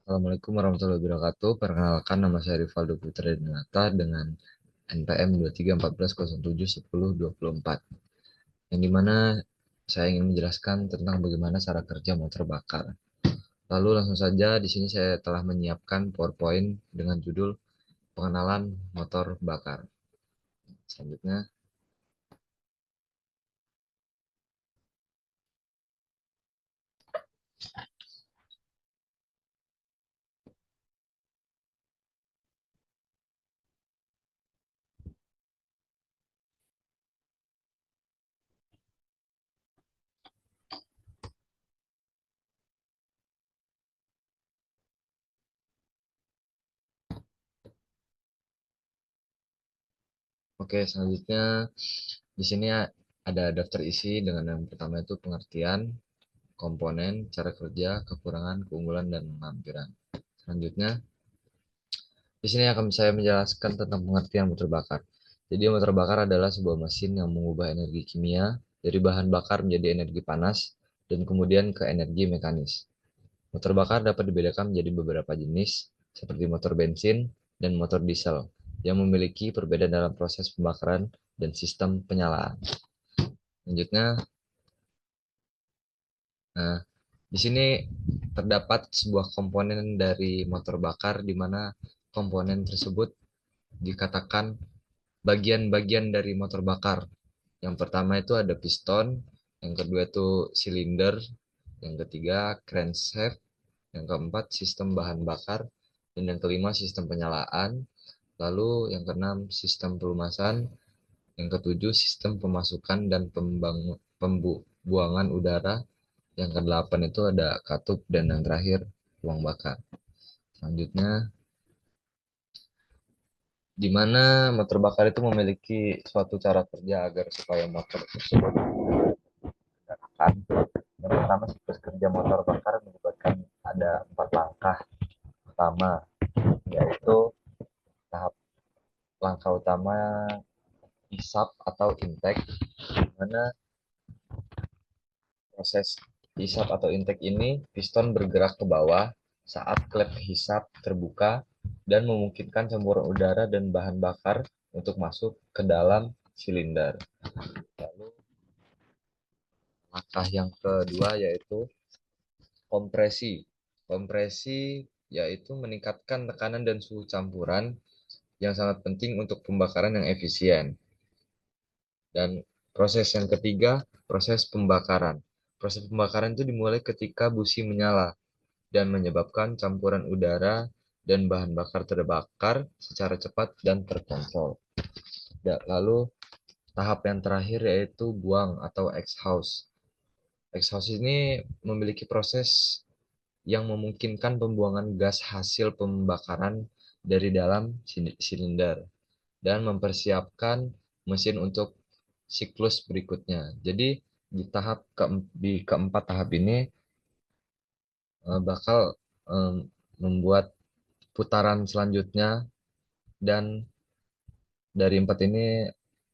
Assalamualaikum warahmatullahi wabarakatuh. Perkenalkan, nama saya Rivaldo Putra Dinata dengan NPM 2314071024, yang dimana saya ingin menjelaskan tentang bagaimana cara kerja motor bakar. Lalu langsung saja, di sini saya telah menyiapkan PowerPoint dengan judul pengenalan motor bakar. Selanjutnya, selanjutnya di sini ada daftar isi dengan yang pertama itu pengertian, komponen, cara kerja, kekurangan, keunggulan, dan kelampiran. Selanjutnya, di sini akan saya menjelaskan tentang pengertian motor bakar. Jadi motor bakar adalah sebuah mesin yang mengubah energi kimia dari bahan bakar menjadi energi panas dan kemudian ke energi mekanis. Motor bakar dapat dibedakan menjadi beberapa jenis seperti motor bensin dan motor diesel yang memiliki perbedaan dalam proses pembakaran dan sistem penyalaan. Selanjutnya, nah, di sini terdapat sebuah komponen dari motor bakar di mana komponen tersebut dikatakan bagian-bagian dari motor bakar. Yang pertama itu ada piston, yang kedua itu silinder, yang ketiga crankshaft, yang keempat sistem bahan bakar, dan yang kelima sistem penyalaan, lalu yang keenam sistem pelumasan, yang ketujuh sistem pemasukan dan pembuangan udara, yang kedelapan itu ada katup, dan yang terakhir ruang bakar. Selanjutnya, di mana motor bakar itu memiliki suatu cara kerja agar supaya motor tersebut kan. Yang pertama, siklus kerja motor bakar melibatkan ada 4 langkah. Pertama, yaitu tahap langkah utama hisap atau intake, di mana proses hisap atau intake ini piston bergerak ke bawah saat klep hisap terbuka dan memungkinkan campuran udara dan bahan bakar untuk masuk ke dalam silinder. Lalu langkah yang kedua yaitu kompresi. Kompresi yaitu meningkatkan tekanan dan suhu campuran yang sangat penting untuk pembakaran yang efisien. Dan proses yang ketiga, proses pembakaran. Proses pembakaran itu dimulai ketika busi menyala dan menyebabkan campuran udara dan bahan bakar terbakar secara cepat dan terkontrol. Lalu tahap yang terakhir yaitu buang atau exhaust. Exhaust ini memiliki proses yang memungkinkan pembuangan gas hasil pembakaran dari dalam silinder dan mempersiapkan mesin untuk siklus berikutnya. Jadi di keempat tahap ini bakal membuat putaran selanjutnya, dan dari empat ini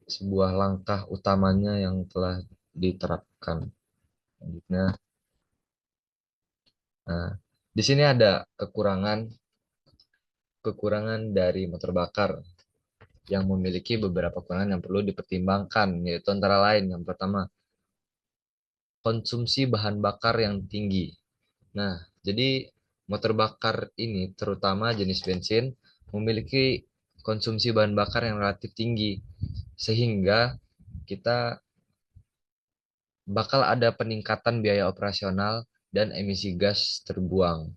sebuah langkah utamanya yang telah diterapkan. Selanjutnya, nah, di sini ada kekurangan kekurangan dari motor bakar yang memiliki beberapa kekurangan yang perlu dipertimbangkan, yaitu antara lain yang pertama, konsumsi bahan bakar yang tinggi. Nah, jadi motor bakar ini terutama jenis bensin memiliki konsumsi bahan bakar yang relatif tinggi sehingga kita bakal ada peningkatan biaya operasional dan emisi gas terbuang.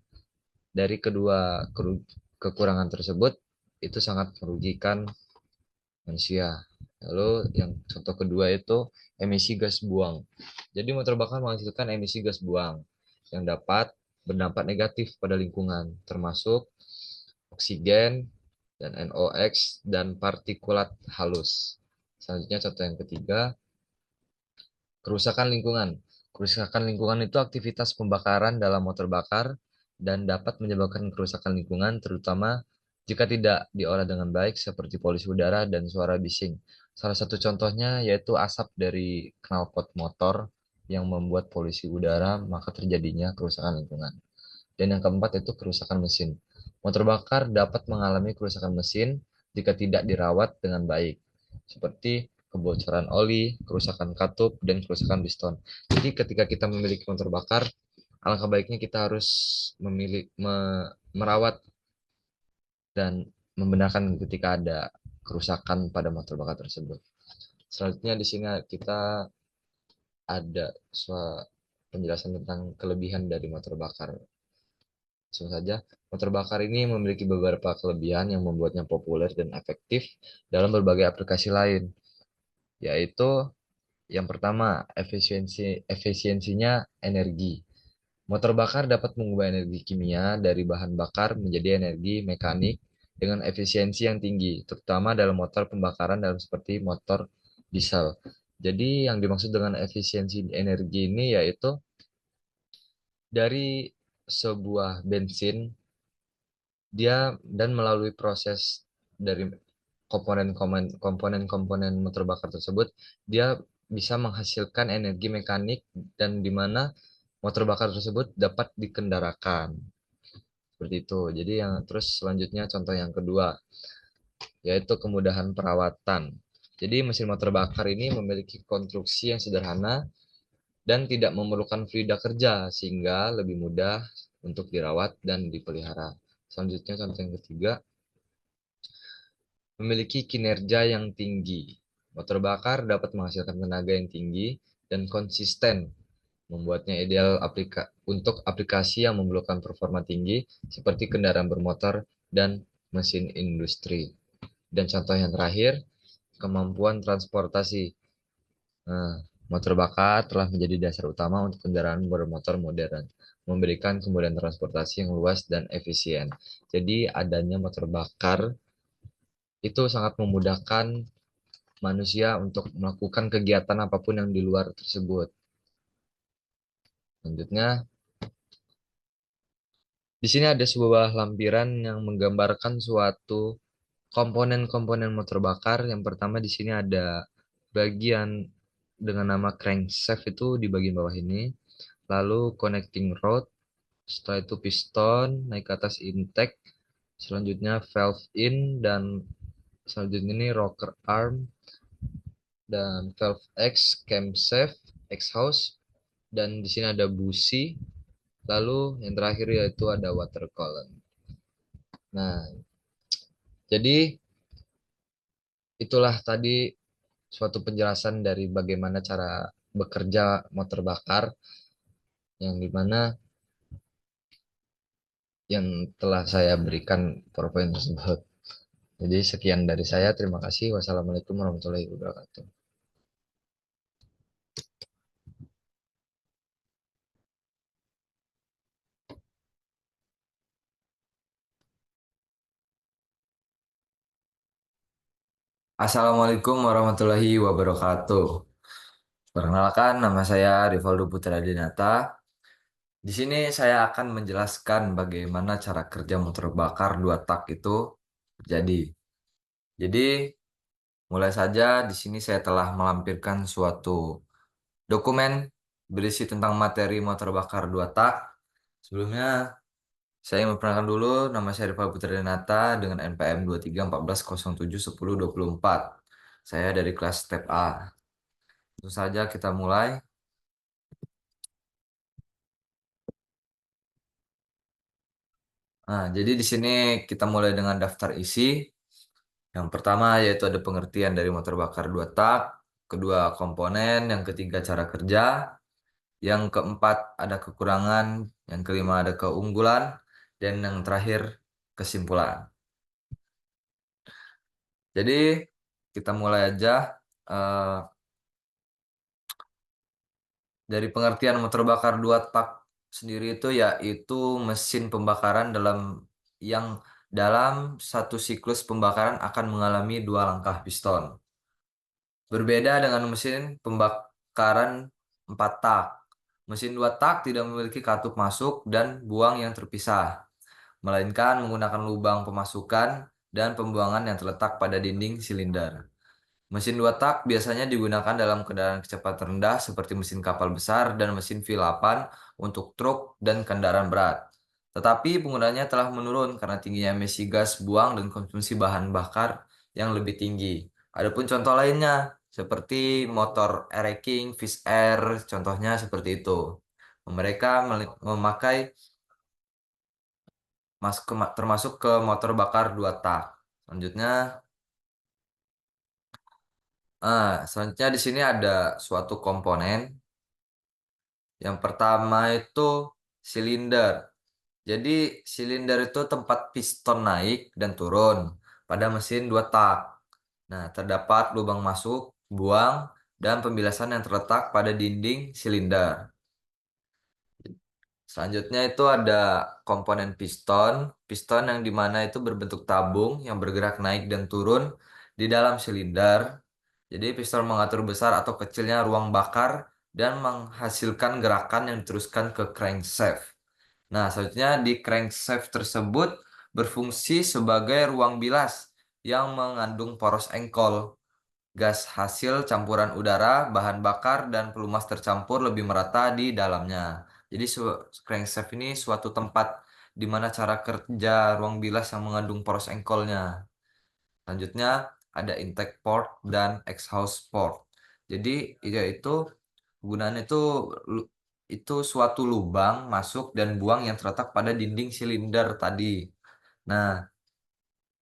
Dari kedua kekurangan tersebut itu sangat merugikan manusia. Lalu yang contoh kedua itu emisi gas buang. Jadi motor bakar menghasilkan emisi gas buang yang dapat berdampak negatif pada lingkungan, termasuk oksigen dan NOx dan partikulat halus. Selanjutnya contoh yang ketiga, kerusakan lingkungan. Kerusakan lingkungan itu aktivitas pembakaran dalam motor bakar dan dapat menyebabkan kerusakan lingkungan, terutama jika tidak diolah dengan baik seperti polusi udara dan suara bising. Salah satu contohnya yaitu asap dari knalpot motor yang membuat polusi udara, maka terjadinya kerusakan lingkungan. Dan yang keempat itu kerusakan mesin. Motor bakar dapat mengalami kerusakan mesin jika tidak dirawat dengan baik, seperti kebocoran oli, kerusakan katup, dan kerusakan piston. Jadi ketika kita memiliki motor bakar, alangkah baiknya kita harus merawat dan membenarkan ketika ada kerusakan pada motor bakar tersebut. Selanjutnya di sini kita ada penjelasan tentang kelebihan dari motor bakar. Langsung saja, motor bakar ini memiliki beberapa kelebihan yang membuatnya populer dan efektif dalam berbagai aplikasi lain, yaitu yang pertama, efisiensinya energi. Motor bakar dapat mengubah energi kimia dari bahan bakar menjadi energi mekanik dengan efisiensi yang tinggi, terutama dalam motor pembakaran dalam seperti motor diesel. Jadi yang dimaksud dengan efisiensi energi ini yaitu dari sebuah bensin dia dan melalui proses dari komponen-komponen motor bakar tersebut, dia bisa menghasilkan energi mekanik dan di mana motor bakar tersebut dapat dikendarakan. Seperti itu. Jadi yang terus selanjutnya contoh yang kedua yaitu kemudahan perawatan. Jadi mesin motor bakar ini memiliki konstruksi yang sederhana dan tidak memerlukan fluida kerja sehingga lebih mudah untuk dirawat dan dipelihara. Selanjutnya contoh yang ketiga, memiliki kinerja yang tinggi. Motor bakar dapat menghasilkan tenaga yang tinggi dan konsisten, membuatnya ideal untuk aplikasi yang memerlukan performa tinggi seperti kendaraan bermotor dan mesin industri. Dan contoh yang terakhir, kemampuan transportasi. Nah, motor bakar telah menjadi dasar utama untuk kendaraan bermotor modern, memberikan kemudahan transportasi yang luas dan efisien. Jadi adanya motor bakar itu sangat memudahkan manusia untuk melakukan kegiatan apapun yang di luar tersebut. Selanjutnya, di sini ada sebuah lampiran yang menggambarkan suatu komponen-komponen motor bakar. Yang pertama di sini ada bagian dengan nama crankshaft itu di bagian bawah ini. Lalu connecting rod, setelah itu piston, naik ke atas intake, selanjutnya valve in, dan selanjutnya ini rocker arm, dan valve X, camshaft, exhaust, dan di sini ada busi. Lalu yang terakhir yaitu ada water column. Nah, jadi itulah tadi suatu penjelasan dari bagaimana cara bekerja motor bakar yang dimana yang telah saya berikan PowerPoint tersebut. Jadi sekian dari saya. Terima kasih. Wassalamualaikum warahmatullahi wabarakatuh. Assalamualaikum warahmatullahi wabarakatuh. Perkenalkan, nama saya Rivaldo Putra Dinata. Di sini saya akan menjelaskan bagaimana cara kerja motor bakar dua tak itu terjadi. Jadi, mulai saja di sini saya telah melampirkan suatu dokumen berisi tentang materi motor bakar dua tak. Sebelumnya, saya memperkenalkan dulu nama saya Rivaldo Putra Dinata dengan NPM 2314071024. Saya dari kelas Step A. Tentu saja kita mulai. Nah, jadi di sini kita mulai dengan daftar isi. Yang pertama yaitu ada pengertian dari motor bakar dua tak, kedua komponen, yang ketiga cara kerja, yang keempat ada kekurangan, yang kelima ada keunggulan, dan yang terakhir kesimpulan. Jadi kita mulai aja eh, dari pengertian motor bakar dua tak sendiri itu yaitu mesin pembakaran yang dalam satu siklus pembakaran akan mengalami dua langkah piston. Berbeda dengan mesin pembakaran 4 tak. Mesin 2 tak tidak memiliki katup masuk dan buang yang terpisah, melainkan menggunakan lubang pemasukan dan pembuangan yang terletak pada dinding silinder. Mesin 2 tak biasanya digunakan dalam kendaraan kecepatan rendah seperti mesin kapal besar dan mesin V8 untuk truk dan kendaraan berat. Tetapi penggunanya telah menurun karena tingginya emisi gas buang dan konsumsi bahan bakar yang lebih tinggi. Adapun contoh lainnya seperti motor Air-King, Fish Air, contohnya seperti itu. Mereka memakai termasuk ke motor bakar 2 tak. Selanjutnya, selanjutnya di sini ada suatu komponen. Yang pertama itu silinder. Jadi silinder itu tempat piston naik dan turun pada mesin 2 tak. Nah, terdapat lubang masuk, buang, dan pembilasan yang terletak pada dinding silinder. Selanjutnya itu ada komponen piston. Piston yang dimana itu berbentuk tabung yang bergerak naik dan turun di dalam silinder. Jadi piston mengatur besar atau kecilnya ruang bakar dan menghasilkan gerakan yang diteruskan ke crankshaft. Nah, selanjutnya di crankshaft tersebut berfungsi sebagai ruang bilas yang mengandung poros engkol. Gas hasil campuran udara, bahan bakar, dan pelumas tercampur lebih merata di dalamnya. Jadi crankshaft ini suatu tempat di mana cara kerja ruang bilas yang mengandung poros engkolnya. Selanjutnya ada intake port dan exhaust port. Jadi yaitu penggunaan lu- itu suatu lubang masuk dan buang yang terletak pada dinding silinder tadi. Nah,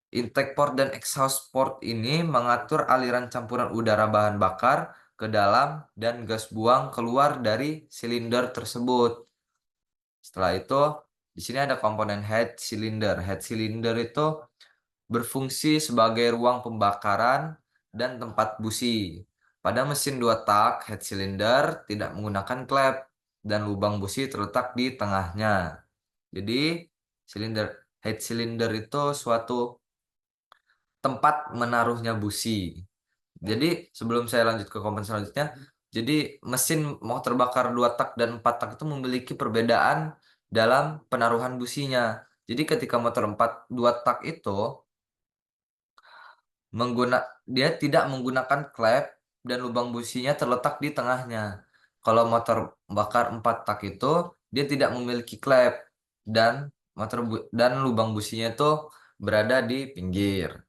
intake port dan exhaust port ini mengatur aliran campuran udara bahan bakar ke dalam dan gas buang keluar dari silinder tersebut. Setelah itu, di sini ada komponen head cylinder. Head cylinder itu berfungsi sebagai ruang pembakaran dan tempat busi. Pada mesin 2 tak, head cylinder tidak menggunakan klep dan lubang busi terletak di tengahnya. Jadi, silinder head cylinder itu suatu tempat menaruhnya busi. Jadi, sebelum saya lanjut ke komponen selanjutnya, jadi mesin motor bakar 2 tak dan 4 tak itu memiliki perbedaan dalam penaruhan businya. Jadi ketika motor 2 tak itu dia tidak menggunakan klep dan lubang businya terletak di tengahnya. Kalau motor bakar 4 tak itu dia tidak memiliki klep dan dan lubang businya itu berada di pinggir.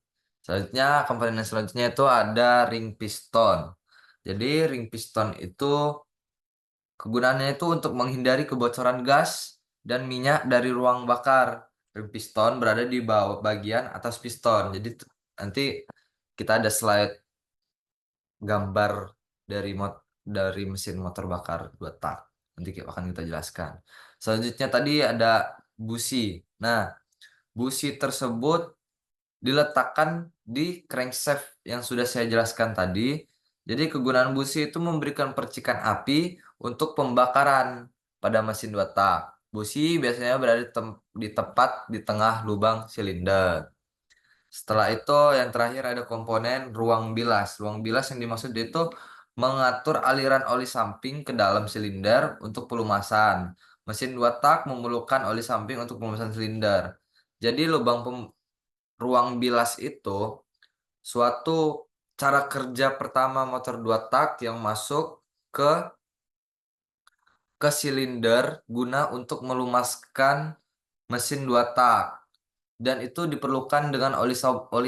Selanjutnya komponen yang selanjutnya itu ada ring piston. Jadi ring piston itu kegunaannya itu untuk menghindari kebocoran gas dan minyak dari ruang bakar. Ring piston berada di bawah bagian atas piston. Jadi nanti kita ada slide gambar dari mesin motor bakar 2 tak. Nanti akan kita jelaskan. Selanjutnya tadi ada busi. Nah, busi tersebut diletakkan di crankshaft yang sudah saya jelaskan tadi. Jadi kegunaan busi itu memberikan percikan api untuk pembakaran pada mesin 2 tak. Busi biasanya berada di tepat di tengah lubang silinder. Setelah itu yang terakhir ada komponen ruang bilas. Ruang bilas yang dimaksud itu mengatur aliran oli samping ke dalam silinder untuk pelumasan. Mesin 2 tak memerlukan oli samping untuk pelumasan silinder. Jadi ruang bilas itu suatu cara kerja pertama motor 2 tak yang masuk ke silinder guna untuk melumaskan mesin 2 tak. Dan itu diperlukan dengan oli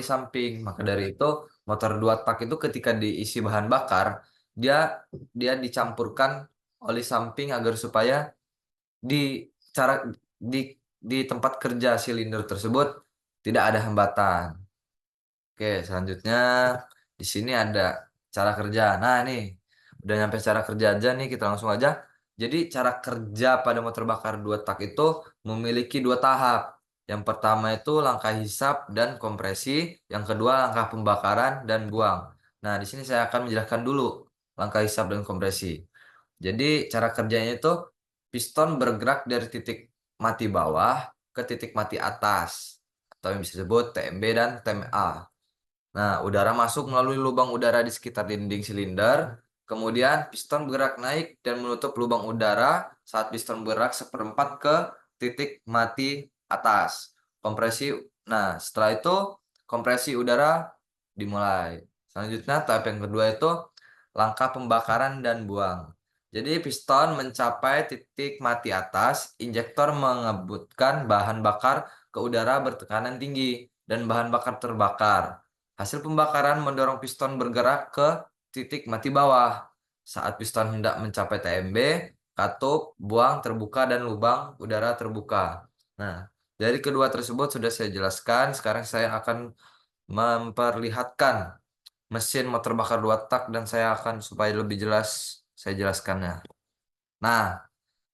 samping. Maka dari itu motor 2 tak itu ketika diisi bahan bakar dia dia dicampurkan oli samping agar supaya di cara di tempat kerja silinder tersebut tidak ada hambatan. Oke, selanjutnya di sini ada cara kerja. Nah, nih udah nyampe cara kerja aja nih, kita langsung aja. Jadi cara kerja pada motor bakar 2 tak itu memiliki 2 tahap. Yang pertama itu langkah hisap dan kompresi, yang kedua langkah pembakaran dan buang. Nah, di sini saya akan menjelaskan dulu langkah hisap dan kompresi. Jadi cara kerjanya itu piston bergerak dari titik mati bawah ke titik mati atas atau yang bisa disebut TMB dan TMA. Nah, udara masuk melalui lubang udara di sekitar dinding silinder. Kemudian piston bergerak naik dan menutup lubang udara saat piston bergerak seperempat ke titik mati atas. Kompresi. Nah, setelah itu kompresi udara dimulai. Selanjutnya tahap yang kedua itu langkah pembakaran dan buang. Jadi piston mencapai titik mati atas, injektor mengebutkan bahan bakar ke udara bertekanan tinggi, dan bahan bakar terbakar. Hasil pembakaran mendorong piston bergerak ke titik mati bawah. Saat piston hendak mencapai TMB, katup, buang terbuka, dan lubang udara terbuka. Nah, dari kedua tersebut sudah saya jelaskan. Sekarang saya akan memperlihatkan mesin motor bakar dua tak dan saya akan supaya lebih jelas saya jelaskannya. Nah,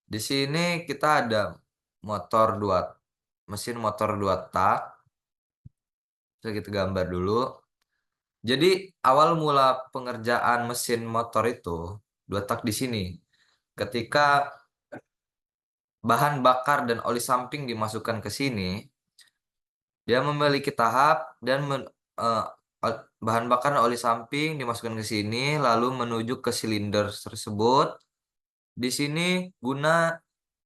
di sini kita ada motor dua mesin motor dua tak. Bisa kita gambar dulu. Jadi awal mula pengerjaan mesin motor itu dua tak di sini. Ketika bahan bakar dan oli samping dimasukkan ke sini, dia memiliki tahap dan bahan bakar dan oli samping dimasukkan ke sini lalu menuju ke silinder tersebut. Di sini guna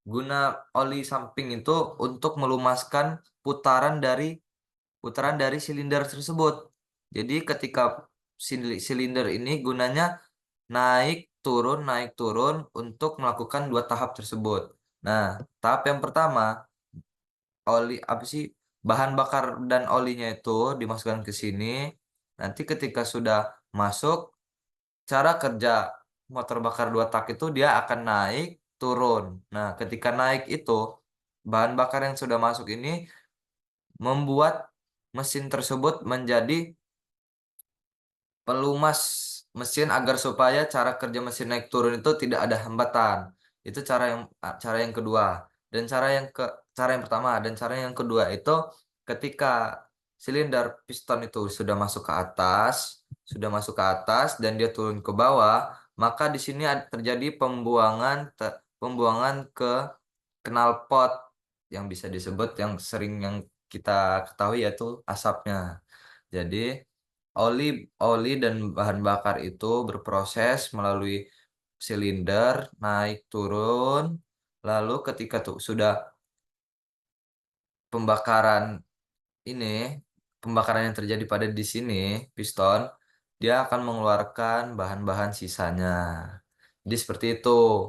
guna oli samping itu untuk melumaskan putaran dari silinder tersebut. Jadi ketika silinder ini gunanya naik turun untuk melakukan dua tahap tersebut. Nah, tahap yang pertama oli apa sih bahan bakar dan olinya itu dimasukkan ke sini. Nanti ketika sudah masuk, cara kerja motor bakar dua tak itu dia akan naik turun. Nah, ketika naik itu bahan bakar yang sudah masuk ini membuat mesin tersebut menjadi pelumas mesin agar supaya cara kerja mesin naik turun itu tidak ada hambatan. Itu cara yang kedua. Dan cara yang pertama dan cara yang kedua itu ketika silinder piston itu sudah masuk ke atas dan dia turun ke bawah, maka di sini terjadi pembuangan ke knalpot yang bisa disebut yang kita ketahui yaitu asapnya. Jadi oli oli dan bahan bakar itu berproses melalui silinder naik turun. Lalu ketika tuh sudah pembakaran ini pembakaran yang terjadi pada di sini piston dia akan mengeluarkan bahan-bahan sisanya. Jadi seperti itu.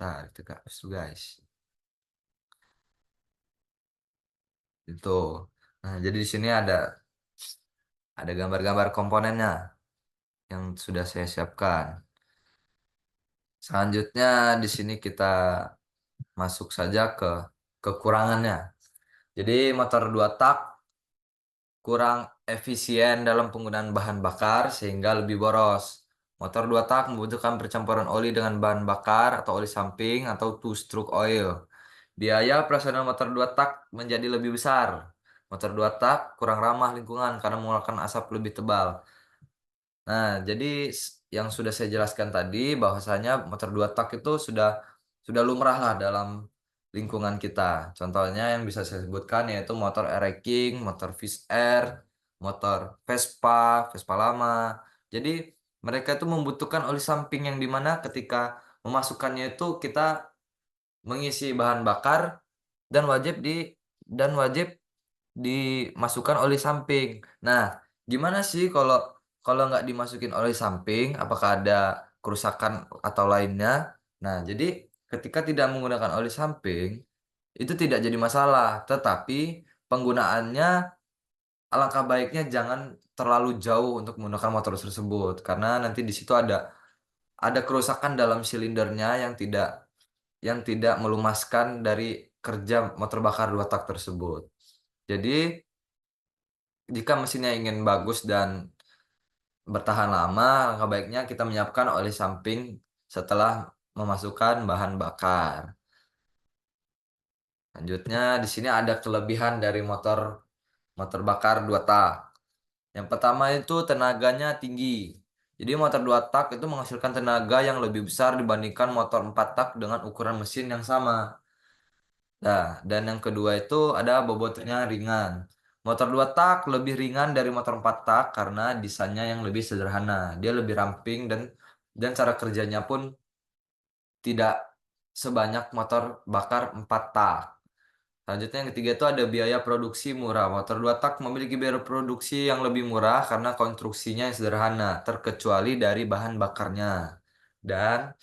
Nah, itu guys. Itu. Nah, jadi di sini ada gambar-gambar komponennya yang sudah saya siapkan. Selanjutnya di sini kita masuk saja ke kekurangannya. Jadi motor dua tak kurang efisien dalam penggunaan bahan bakar sehingga lebih boros. Motor dua tak membutuhkan percampuran oli dengan bahan bakar atau oli samping atau two stroke oil. Biaya operasional motor dua tak menjadi lebih besar. Motor dua tak kurang ramah lingkungan karena mengeluarkan asap lebih tebal. Nah, jadi yang sudah saya jelaskan tadi bahwasanya motor dua tak itu sudah lumrah lah dalam lingkungan kita. Contohnya yang bisa saya sebutkan yaitu motor Air King, motor Fish Air, motor Vespa, Vespa lama. Jadi mereka itu membutuhkan oli samping yang dimana ketika memasukkannya itu kita mengisi bahan bakar dan wajib dimasukkan oli samping. Nah, gimana sih kalau kalau nggak dimasukin oli samping? Apakah ada kerusakan atau lainnya? Nah, jadi ketika tidak menggunakan oli samping itu tidak jadi masalah, tetapi penggunaannya alangkah baiknya jangan terlalu jauh untuk menggunakan motor tersebut karena nanti di situ ada kerusakan dalam silindernya yang tidak melumaskan dari kerja motor bakar dua tak tersebut. Jadi jika mesinnya ingin bagus dan bertahan lama, langkah baiknya kita menyiapkan oli samping setelah memasukkan bahan bakar. Selanjutnya, di sini ada kelebihan dari motor motor bakar dua tak. Yang pertama itu tenaganya tinggi. Jadi motor dua tak itu menghasilkan tenaga yang lebih besar dibandingkan motor 4 tak dengan ukuran mesin yang sama. Nah, dan yang kedua itu ada bobotnya ringan. Motor dua tak lebih ringan dari motor 4 tak karena desainnya yang lebih sederhana. Dia lebih ramping dan cara kerjanya pun tidak sebanyak motor bakar 4 tak. Selanjutnya yang ketiga itu ada biaya produksi murah. Motor dua tak memiliki biaya produksi yang lebih murah karena konstruksinya yang sederhana, terkecuali dari bahan bakarnya. Dan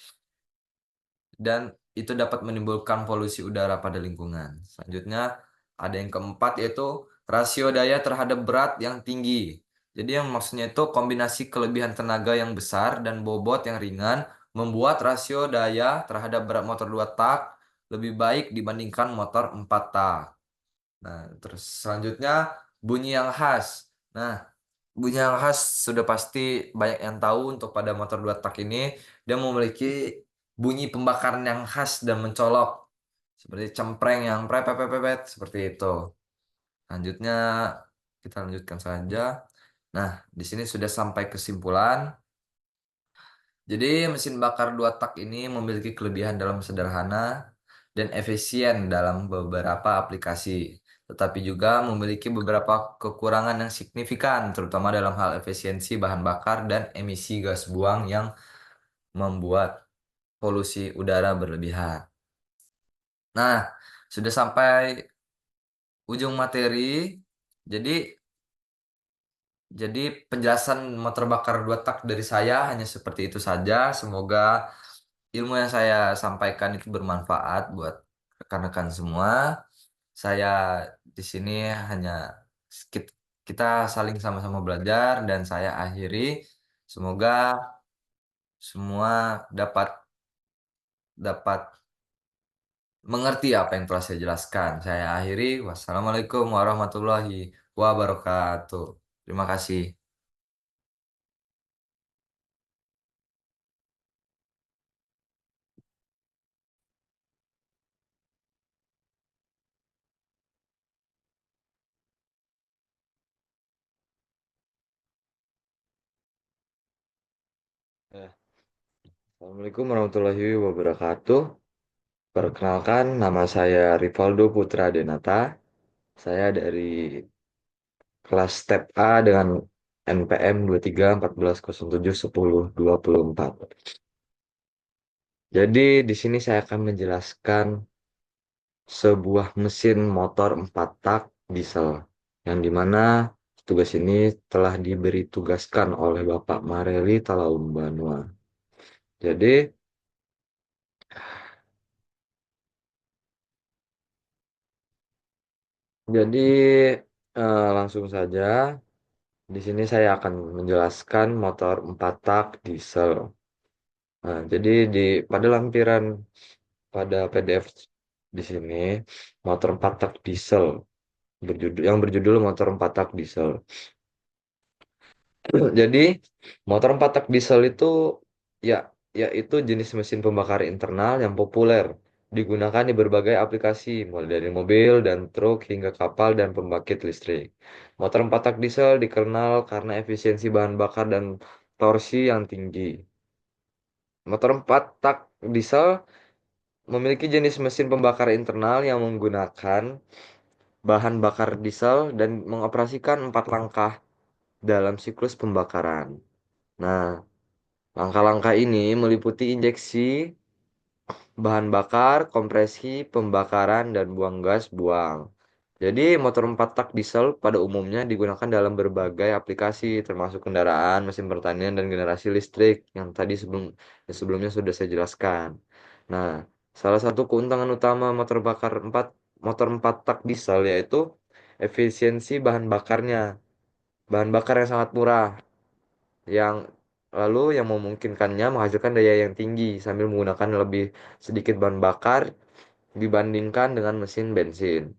dan itu dapat menimbulkan polusi udara pada lingkungan. Selanjutnya ada yang keempat yaitu rasio daya terhadap berat yang tinggi. Jadi yang maksudnya itu kombinasi kelebihan tenaga yang besar dan bobot yang ringan membuat rasio daya terhadap berat motor 2 tak lebih baik dibandingkan motor 4 tak. Nah, terus selanjutnya bunyi yang khas. Nah, bunyi yang khas sudah pasti banyak yang tahu untuk pada motor 2 tak ini dia memiliki bunyi pembakaran yang khas dan mencolok seperti cempreng yang prepet seperti itu. Selanjutnya kita lanjutkan saja. Nah, di sini sudah sampai kesimpulan. Jadi mesin bakar 2 tak ini memiliki kelebihan dalam sederhana dan efisien dalam beberapa aplikasi, tetapi juga memiliki beberapa kekurangan yang signifikan, terutama dalam hal efisiensi bahan bakar dan emisi gas buang yang membuat polusi udara berlebihan. Nah, sudah sampai ujung materi. Jadi, jadi penjelasan motor bakar 2 tak dari saya hanya seperti itu saja. Semoga ilmu yang saya sampaikan itu bermanfaat buat rekan-rekan semua. Saya di sini hanya kit- kita saling sama-sama belajar dan saya akhiri. Semoga semua dapat dapat mengerti apa yang telah saya jelaskan. Saya akhiri. Wassalamualaikum warahmatullahi wabarakatuh. Terima kasih. Ya, Assalamualaikum warahmatullahi wabarakatuh. Perkenalkan, nama saya Rivaldo Putra Denata. Saya dari kelas Step A dengan NPM 23 1407 10 24. Jadi di sini saya akan menjelaskan sebuah mesin motor 4 tak diesel yang dimana tugas ini telah diberi tugaskan oleh Bapak Mareli Talaun Banua. Jadi, jadi langsung saja di sini saya akan menjelaskan motor 4 tak diesel. Nah, jadi pada lampiran pada PDF di sini motor 4 tak diesel yang berjudul motor 4 tak diesel. Jadi motor 4 tak diesel itu ya yaitu jenis mesin pembakar internal yang populer digunakan di berbagai aplikasi mulai dari mobil dan truk hingga kapal dan pembangkit listrik. Motor 4 tak diesel dikenal karena efisiensi bahan bakar dan torsi yang tinggi. Motor 4 tak diesel memiliki jenis mesin pembakar internal yang menggunakan bahan bakar diesel dan mengoperasikan 4 langkah dalam siklus pembakaran. Nah, langkah-langkah ini meliputi injeksi bahan bakar, kompresi, pembakaran, dan buang gas buang. Jadi, motor 4 tak diesel pada umumnya digunakan dalam berbagai aplikasi, termasuk kendaraan, mesin pertanian, dan generasi listrik yang tadi sebelumnya sudah saya jelaskan. Nah, salah satu keuntungan utama motor 4 tak diesel yaitu efisiensi bahan bakarnya. Bahan bakar yang sangat murah, yang yang memungkinkannya menghasilkan daya yang tinggi sambil menggunakan lebih sedikit bahan bakar dibandingkan dengan mesin bensin.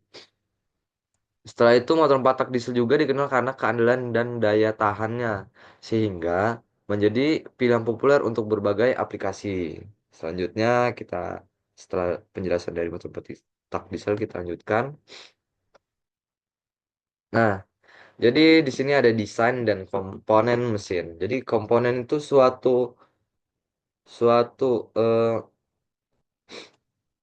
Setelah itu motor 4 tak diesel juga dikenal karena keandalan dan daya tahannya sehingga menjadi pilihan populer untuk berbagai aplikasi. Selanjutnya kita setelah penjelasan dari motor 4 tak diesel kita lanjutkan. Nah, jadi di sini ada desain dan komponen mesin. Jadi komponen itu suatu suatu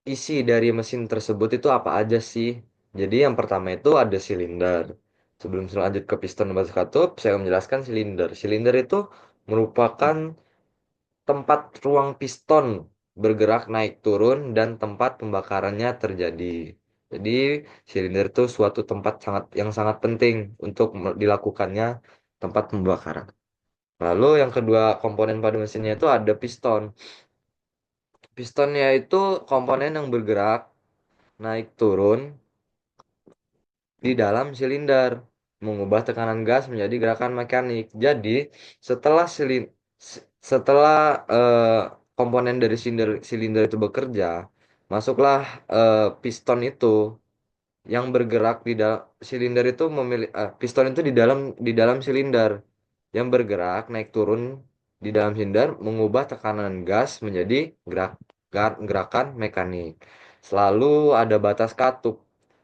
isi dari mesin tersebut itu apa aja sih? Jadi yang pertama itu ada silinder. Sebelum saya lanjut ke piston dan katup, saya akan menjelaskan silinder. Silinder itu merupakan tempat ruang piston bergerak naik turun dan tempat pembakarannya terjadi. Jadi silinder itu suatu tempat sangat penting untuk dilakukannya tempat pembakaran. Lalu yang kedua komponen pada mesinnya itu ada piston. Pistonnya itu komponen yang bergerak naik turun di dalam silinder, mengubah tekanan gas menjadi gerakan mekanik. Jadi, setelah setelah komponen dari silinder itu bekerja, masuklah piston itu yang bergerak di dalam silinder itu piston itu di dalam silinder yang bergerak naik turun di dalam silinder mengubah tekanan gas menjadi gerakan mekanik. Selalu ada batas katup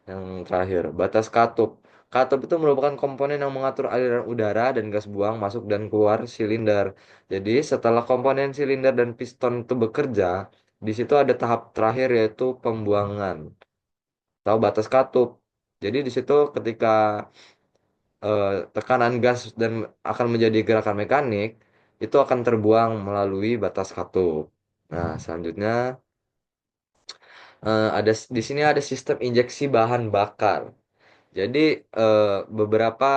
yang terakhir, batas katup. Katup itu merupakan komponen yang mengatur aliran udara dan gas buang masuk dan keluar silinder. Jadi setelah komponen silinder dan piston itu bekerja, di situ ada tahap terakhir yaitu pembuangan atau batas katup. Jadi di situ ketika tekanan gas dan akan menjadi gerakan mekanik itu akan terbuang melalui batas katup. Nah, selanjutnya di sini ada sistem injeksi bahan bakar. Jadi eh, beberapa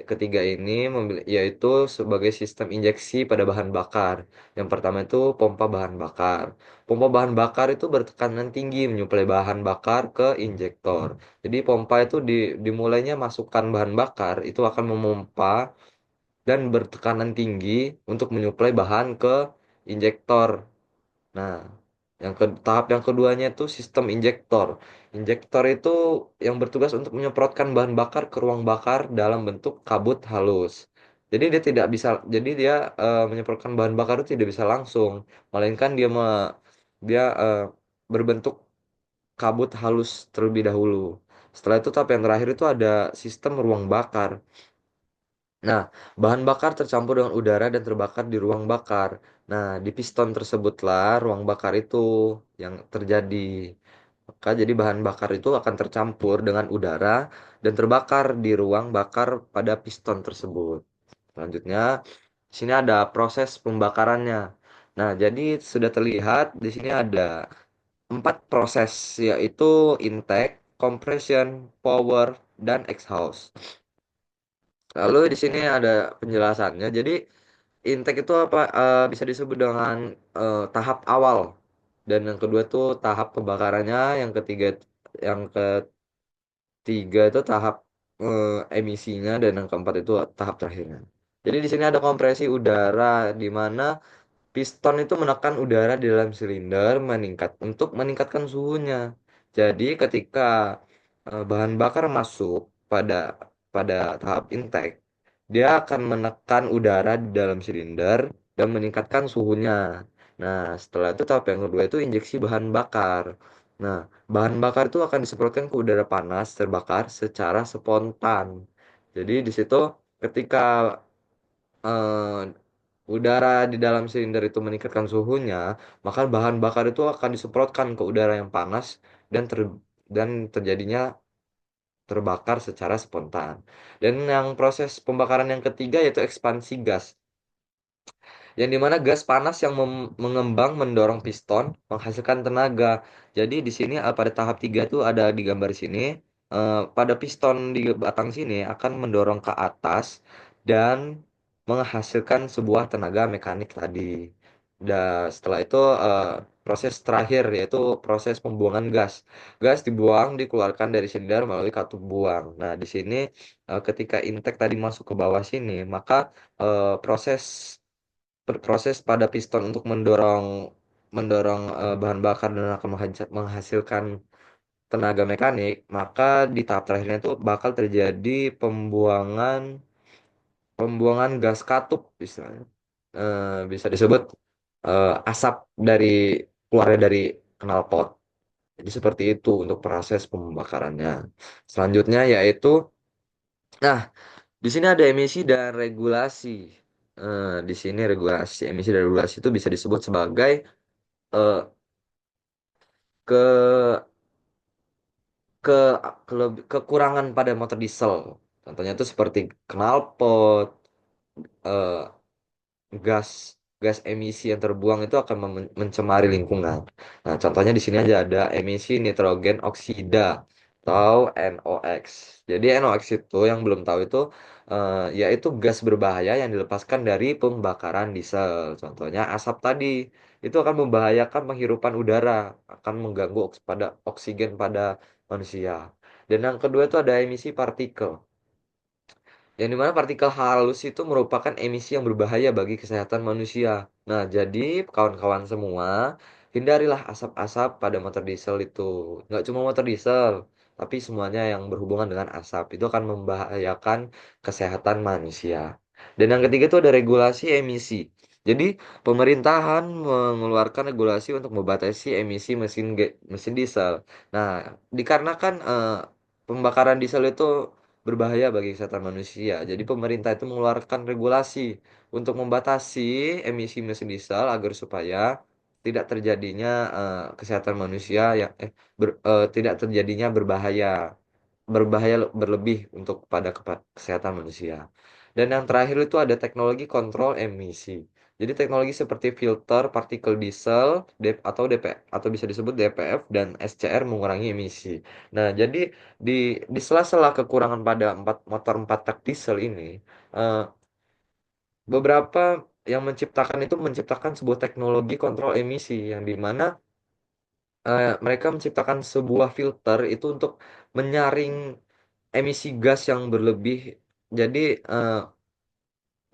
ketiga ini yaitu sebagai sistem injeksi pada bahan bakar. Yang pertama itu pompa bahan bakar. Pompa bahan bakar itu bertekanan tinggi menyuplai bahan bakar ke injektor. Jadi pompa itu dimulainya masukkan bahan bakar itu akan memompa dan bertekanan tinggi untuk menyuplai bahan ke injektor. Nah, tahap yang keduanya itu sistem injektor. Injektor itu yang bertugas untuk menyemprotkan bahan bakar ke ruang bakar dalam bentuk kabut halus. Jadi dia menyemprotkan bahan bakar itu tidak bisa langsung, melainkan dia berbentuk kabut halus terlebih dahulu. Setelah itu tahap yang terakhir itu ada sistem ruang bakar. Nah, bahan bakar tercampur dengan udara dan terbakar di ruang bakar. Nah, di piston tersebutlah ruang bakar itu yang terjadi. Maka jadi bahan bakar itu akan tercampur dengan udara dan terbakar di ruang bakar pada piston tersebut. Selanjutnya, di sini ada proses pembakarannya. Nah, jadi sudah terlihat di sini ada 4 proses, yaitu intake, compression, power, dan exhaust. Lalu di sini ada penjelasannya. Jadi intake itu apa? Bisa disebut dengan tahap awal. Dan yang kedua itu tahap pembakarannya. Yang ketiga itu tahap emisinya. Dan yang keempat itu tahap terakhirnya. Jadi di sini ada kompresi udara di mana piston itu menekan udara di dalam silinder untuk meningkatkan suhunya. Jadi ketika bahan bakar masuk pada pada tahap intake, dia akan menekan udara di dalam silinder dan meningkatkan suhunya. Nah, setelah itu tahap yang kedua itu injeksi bahan bakar. Nah, bahan bakar itu akan disemprotkan ke udara panas terbakar secara spontan. Jadi di situ ketika eh, udara di dalam silinder itu meningkatkan suhunya, maka bahan bakar itu akan disemprotkan ke udara yang panas dan dan terjadinya terbakar secara spontan. Dan yang proses pembakaran yang ketiga yaitu ekspansi gas, yang dimana gas panas yang mengembang mendorong piston menghasilkan tenaga. Jadi di sini pada tahap 3 itu ada di gambar sini, pada piston di batang sini akan mendorong ke atas dan menghasilkan sebuah tenaga mekanik tadi. Dan setelah itu proses terakhir yaitu proses pembuangan gas. Gas dibuang, dikeluarkan dari silinder melalui katup buang. Nah, di sini ketika intake tadi masuk ke bawah sini, maka proses berproses pada piston untuk mendorong mendorong bahan bakar dan akan menghasilkan tenaga mekanik, maka di tahap terakhirnya itu bakal terjadi pembuangan pembuangan gas katup istilahnya. Bisa disebut asap dari keluarnya dari knalpot. Jadi seperti itu untuk proses pembakarannya. Selanjutnya yaitu, nah, di sini ada emisi dan regulasi. Di sini emisi dan regulasi itu bisa disebut sebagai eh, ke ke kekurangan pada motor diesel. Contohnya itu seperti knalpot, eh, gas gas emisi yang terbuang itu akan mencemari lingkungan. Nah, contohnya di sini aja ada emisi nitrogen oksida atau NOx. Jadi NOx itu yang belum tahu itu yaitu gas berbahaya yang dilepaskan dari pembakaran diesel. Contohnya asap tadi. itu akan membahayakan penghirupan udara, akan mengganggu pada oksigen pada manusia. Dan yang kedua itu ada emisi partikel. Yang dimana partikel halus itu merupakan emisi yang berbahaya bagi kesehatan manusia. Nah, jadi kawan-kawan semua, hindarilah asap-asap pada motor diesel itu. Nggak cuma motor diesel, tapi semuanya yang berhubungan dengan asap. Itu akan membahayakan kesehatan manusia. Dan yang ketiga itu ada regulasi emisi. Jadi, pemerintahan mengeluarkan regulasi untuk membatasi emisi mesin diesel. Nah, dikarenakan pembakaran diesel itu berbahaya bagi kesehatan manusia. Jadi pemerintah itu mengeluarkan regulasi untuk membatasi emisi mesin diesel agar supaya tidak terjadinya kesehatan manusia yang tidak terjadinya berbahaya berlebih untuk pada kesehatan manusia. Dan yang terakhir itu ada teknologi kontrol emisi. Jadi teknologi seperti filter partikel diesel atau atau bisa disebut DPF dan SCR mengurangi emisi. Nah, jadi di di sela-sela kekurangan pada motor 4 tak diesel ini, eh, beberapa yang menciptakan sebuah teknologi kontrol emisi yang dimana mereka menciptakan sebuah filter itu untuk menyaring emisi gas yang berlebih, jadi eh,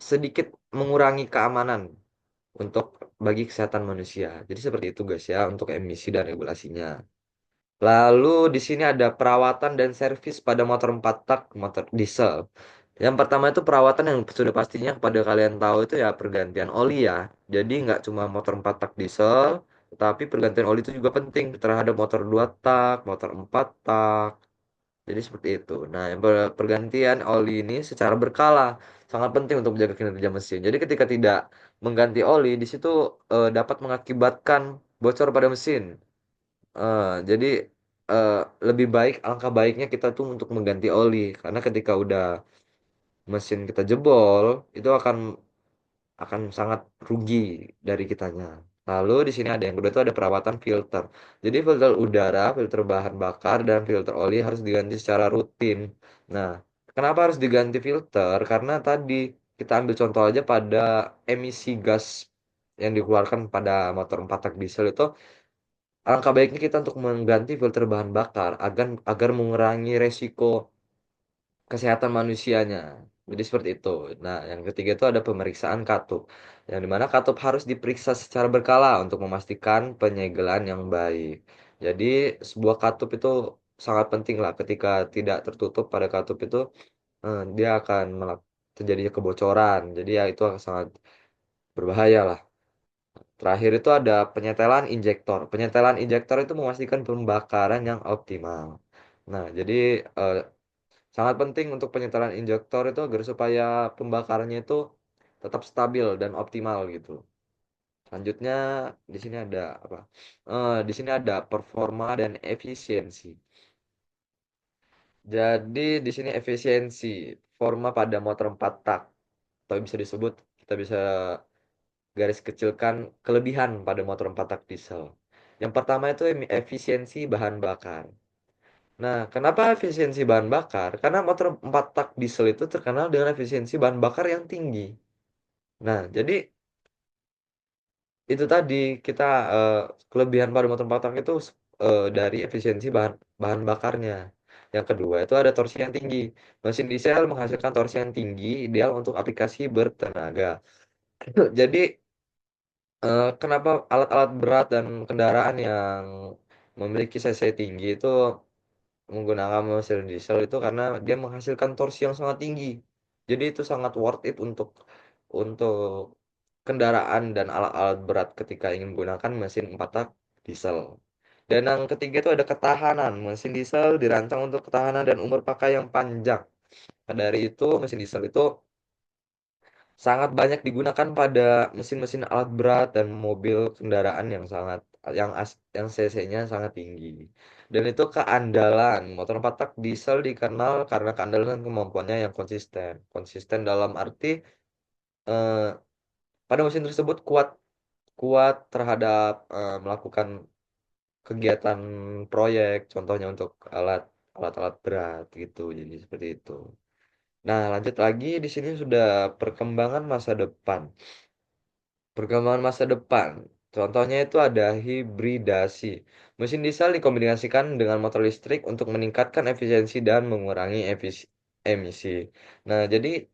sedikit mengurangi keamanan untuk bagi kesehatan manusia. Jadi seperti itu guys ya untuk emisi dan regulasinya. Lalu di sini ada perawatan dan servis pada motor 4 tak, motor diesel. Yang pertama itu perawatan yang sudah pastinya kepada kalian tahu itu ya pergantian oli ya. Jadi nggak cuma motor 4 tak diesel, tapi pergantian oli itu juga penting terhadap motor 2 tak, motor 4 tak. Jadi seperti itu. Nah, yang pergantian oli ini secara berkala sangat penting untuk menjaga kinerja mesin. Jadi ketika tidak mengganti oli, di situ dapat mengakibatkan bocor pada mesin. Jadi eh, lebih baik, alangkah baiknya kita tuh untuk mengganti oli. Karena ketika udah mesin kita jebol, itu akan sangat rugi dari kitanya. Lalu di sini ada yang kedua itu ada perawatan filter. Jadi filter udara, filter bahan bakar, dan filter oli harus diganti secara rutin. Nah, kenapa harus diganti filter? Karena tadi kita ambil contoh aja pada emisi gas yang dikeluarkan pada motor 4 tak diesel itu, alangkah baiknya kita untuk mengganti filter bahan bakar agar agar mengurangi resiko kesehatan manusianya. Jadi seperti itu. Nah, yang ketiga itu ada pemeriksaan katup. Yang dimana katup harus diperiksa secara berkala untuk memastikan penyegelan yang baik. Jadi sebuah katup itu sangat penting lah. Ketika tidak tertutup pada katup itu, dia akan terjadinya kebocoran. Jadi ya itu akan sangat berbahaya lah. Terakhir itu ada penyetelan injektor. Penyetelan injektor itu memastikan pembakaran yang optimal. Nah, jadi eh, sangat penting untuk penyetelan injektor itu agar supaya pembakarannya itu tetap stabil dan optimal gitu. Selanjutnya di sini ada apa? Di sini ada performa dan efisiensi. Jadi di sini efisiensi performa pada motor 4 tak atau bisa disebut kita bisa garis kecilkan kelebihan pada motor 4 tak diesel. Yang pertama itu efisiensi bahan bakar. Nah, kenapa efisiensi bahan bakar? Karena motor 4 tak diesel itu terkenal dengan efisiensi bahan bakar yang tinggi. Nah, jadi itu tadi kita eh, kelebihan pada motor 4 tak itu dari efisiensi bahan bahan bakarnya. Yang kedua itu ada torsi yang tinggi. Mesin diesel menghasilkan torsi yang tinggi, ideal untuk aplikasi bertenaga. Jadi kenapa alat-alat berat dan kendaraan yang memiliki cc tinggi itu menggunakan mesin diesel itu karena dia menghasilkan torsi yang sangat tinggi. Jadi itu sangat worth it untuk kendaraan dan alat-alat berat ketika ingin menggunakan mesin 4 tak diesel. Dan yang ketiga itu ada ketahanan. Mesin diesel dirancang untuk ketahanan dan umur pakai yang panjang. Nah, dari itu mesin diesel itu sangat banyak digunakan pada mesin-mesin alat berat dan mobil kendaraan yang cc-nya sangat tinggi. Dan itu keandalan. Motor 4 tak diesel dikenal karena keandalan dan kemampuannya yang konsisten. Konsisten dalam arti eh, pada mesin tersebut kuat kuat terhadap melakukan kegiatan proyek, contohnya untuk alat-alat berat gitu. Jadi seperti itu. Nah, lanjut lagi di sini sudah perkembangan masa depan. Perkembangan masa depan. Contohnya itu ada hibridasi. Mesin diesel dikombinasikan dengan motor listrik untuk meningkatkan efisiensi dan mengurangi emisi. Nah, jadi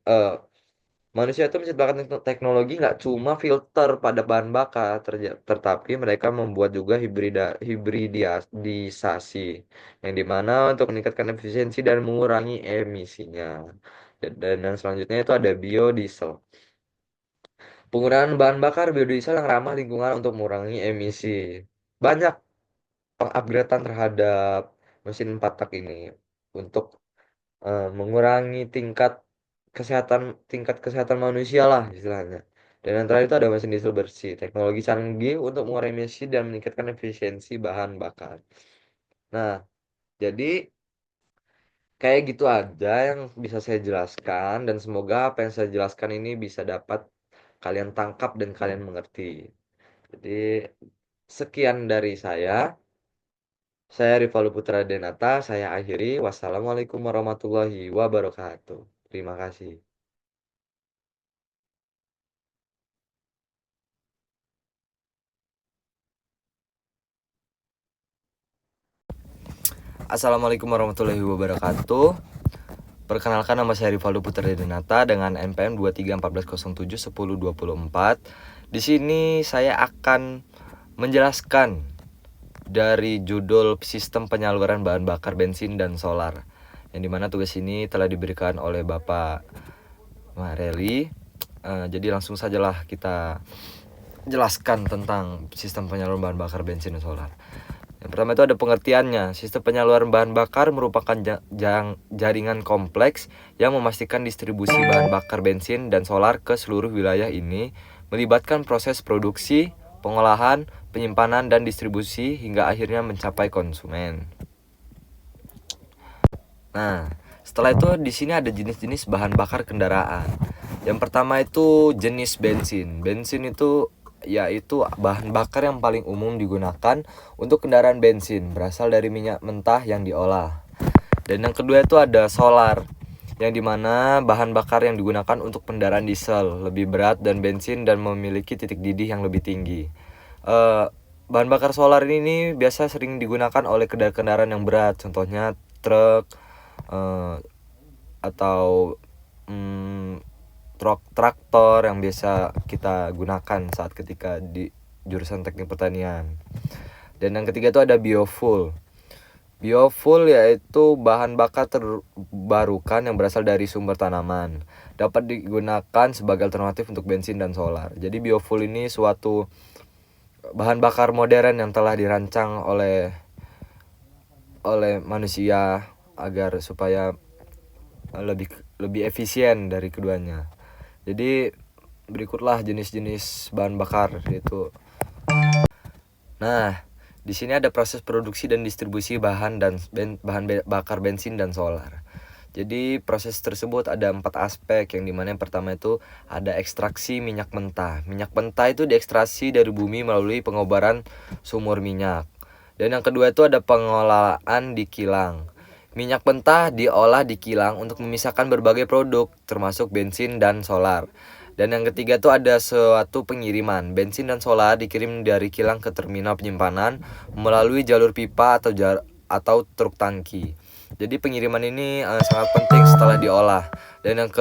manusia itu menciptakan teknologi nggak cuma filter pada bahan bakar, tetapi mereka membuat juga hibridisasi, yang dimana untuk meningkatkan efisiensi dan mengurangi emisinya. Dan yang selanjutnya itu ada biodiesel. Penggunaan bahan bakar biodiesel yang ramah lingkungan untuk mengurangi emisi. Banyak pengupgradean terhadap mesin 4 tak ini untuk mengurangi tingkat kesehatan manusia lah istilahnya. Dan yang terakhir itu ada mesin diesel bersih, teknologi canggih untuk mengurangi emisi dan meningkatkan efisiensi bahan bakar. Nah, jadi kayak gitu aja yang bisa saya jelaskan, dan semoga apa yang saya jelaskan ini bisa dapat kalian tangkap dan kalian mengerti. Jadi sekian dari saya. Saya Rivaldo Putra Denata, saya akhiri. Wassalamualaikum warahmatullahi wabarakatuh. Terima kasih. Assalamualaikum warahmatullahi wabarakatuh. Perkenalkan, nama saya Rivaldo Putra Denata dengan NPM 2314071024. Di sini saya akan menjelaskan dari judul sistem penyaluran bahan bakar bensin dan solar, yang dimana tugas ini telah diberikan oleh Bapak Mareli. Jadi langsung sajalah kita jelaskan tentang sistem penyaluran bahan bakar bensin dan solar. Yang pertama itu ada pengertiannya. Sistem penyaluran bahan bakar merupakan jaringan kompleks yang memastikan distribusi bahan bakar bensin dan solar ke seluruh wilayah ini, melibatkan proses produksi, pengolahan, penyimpanan, dan distribusi hingga akhirnya mencapai konsumen. Nah, setelah itu di sini ada jenis-jenis bahan bakar kendaraan. Yang pertama itu jenis bensin. Bensin itu yaitu bahan bakar yang paling umum digunakan untuk kendaraan bensin, berasal dari minyak mentah yang diolah. Dan yang kedua itu ada solar, yang dimana bahan bakar yang digunakan untuk kendaraan diesel, lebih berat dan bensin dan memiliki titik didih yang lebih tinggi. Bahan bakar solar ini biasa sering digunakan oleh kendaraan yang berat, contohnya truk atau traktor yang biasa kita gunakan saat ketika di jurusan teknik pertanian. Dan yang ketiga itu ada biofuel. Biofuel yaitu bahan bakar terbarukan yang berasal dari sumber tanaman, dapat digunakan sebagai alternatif untuk bensin dan solar. Jadi biofuel ini suatu bahan bakar modern yang telah dirancang oleh manusia agar supaya lebih efisien dari keduanya. Jadi berikutlah jenis-jenis bahan bakar itu. Nah, di sini ada proses produksi dan distribusi bahan bakar bensin dan solar. Jadi proses tersebut ada 4 aspek, yang dimana yang pertama itu ada ekstraksi minyak mentah. Minyak mentah itu diekstraksi dari bumi melalui pengobaran sumur minyak. Dan yang kedua itu ada pengolahan di kilang. Minyak mentah diolah di kilang untuk memisahkan berbagai produk, termasuk bensin dan solar. Dan yang ketiga itu ada suatu pengiriman. Bensin dan solar dikirim dari kilang ke terminal penyimpanan melalui jalur pipa atau truk tangki. Jadi pengiriman ini sangat penting setelah diolah. Dan yang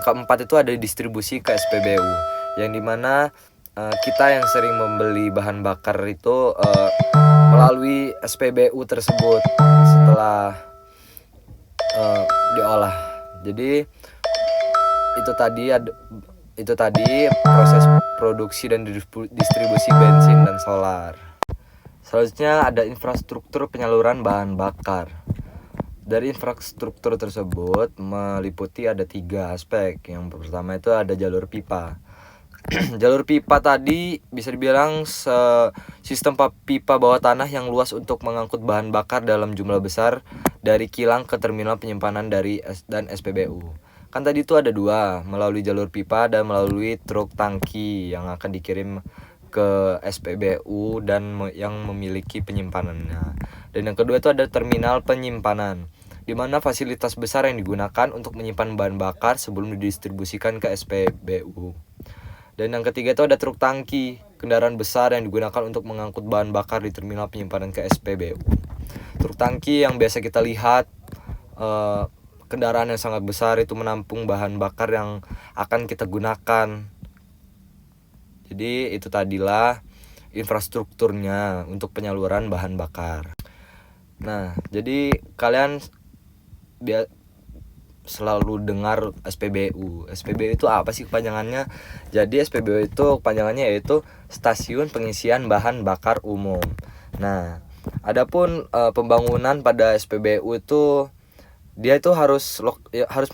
keempat itu ada distribusi ke SPBU, yang dimana kita yang sering membeli bahan bakar itu melalui SPBU tersebut setelah diolah. Jadi itu tadi proses produksi dan distribusi bensin dan solar. Selanjutnya ada infrastruktur penyaluran bahan bakar. Dari infrastruktur tersebut meliputi ada 3 aspek. Yang pertama itu ada jalur pipa. Jalur pipa tadi bisa dibilang sistem pipa bawah tanah yang luas untuk mengangkut bahan bakar dalam jumlah besar dari kilang ke terminal penyimpanan dan SPBU. Kan tadi itu ada 2, melalui jalur pipa dan melalui truk tangki yang akan dikirim ke SPBU dan yang memiliki penyimpanannya. Dan yang kedua itu ada terminal penyimpanan, di mana fasilitas besar yang digunakan untuk menyimpan bahan bakar sebelum didistribusikan ke SPBU. Dan yang ketiga itu ada truk tangki, kendaraan besar yang digunakan untuk mengangkut bahan bakar di terminal penyimpanan ke SPBU. Truk tangki yang biasa kita lihat, kendaraan yang sangat besar itu menampung bahan bakar yang akan kita gunakan. Jadi itu tadilah infrastrukturnya untuk penyaluran bahan bakar. Nah, jadi kalian selalu dengar SPBU. SPBU itu apa sih kepanjangannya? Jadi SPBU itu kepanjangannya yaitu Stasiun Pengisian Bahan Bakar Umum. Nah, adapun pembangunan pada SPBU itu dia itu harus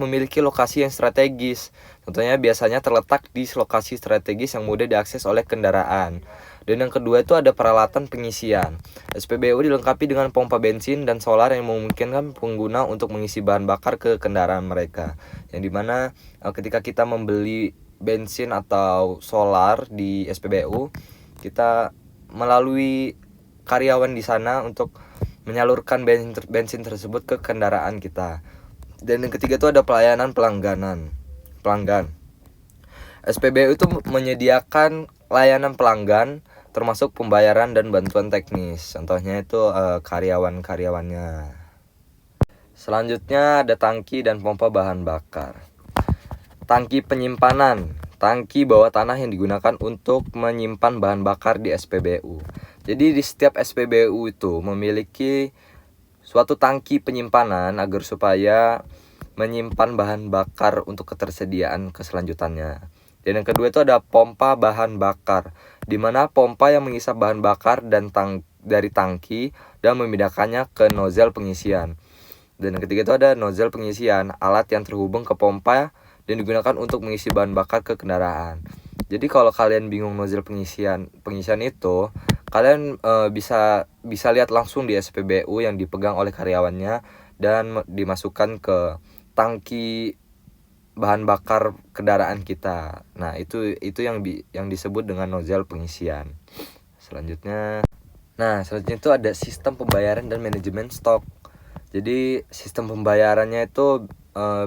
memiliki lokasi yang strategis. Contohnya biasanya terletak di lokasi strategis yang mudah diakses oleh kendaraan. Dan yang kedua itu ada peralatan pengisian. SPBU dilengkapi dengan pompa bensin dan solar yang memungkinkan pengguna untuk mengisi bahan bakar ke kendaraan mereka. Yang dimana ketika kita membeli bensin atau solar di SPBU, kita melalui karyawan di sana untuk menyalurkan bensin tersebut ke kendaraan kita. Dan yang ketiga itu ada pelayanan pelanggan. SPBU itu menyediakan layanan pelanggan termasuk pembayaran dan bantuan teknis. Contohnya itu karyawan-karyawannya. Selanjutnya ada tangki dan pompa bahan bakar. Tangki penyimpanan, tangki bawah tanah yang digunakan untuk menyimpan bahan bakar di SPBU. Jadi di setiap SPBU itu memiliki suatu tangki penyimpanan agar supaya menyimpan bahan bakar untuk ketersediaan keselanjutannya. Dan yang kedua itu ada pompa bahan bakar, di mana pompa yang mengisap bahan bakar dari tangki dan memindahkannya ke nozzle pengisian. Dan yang ketiga itu ada nozzle pengisian, alat yang terhubung ke pompa dan digunakan untuk mengisi bahan bakar ke kendaraan. Jadi kalau kalian bingung nozzle pengisian itu, kalian bisa lihat langsung di SPBU yang dipegang oleh karyawannya dan dimasukkan ke tangki bahan bakar kendaraan kita. Nah, itu yang disebut dengan nozzle pengisian. Selanjutnya itu ada sistem pembayaran dan manajemen stok. Jadi sistem pembayarannya itu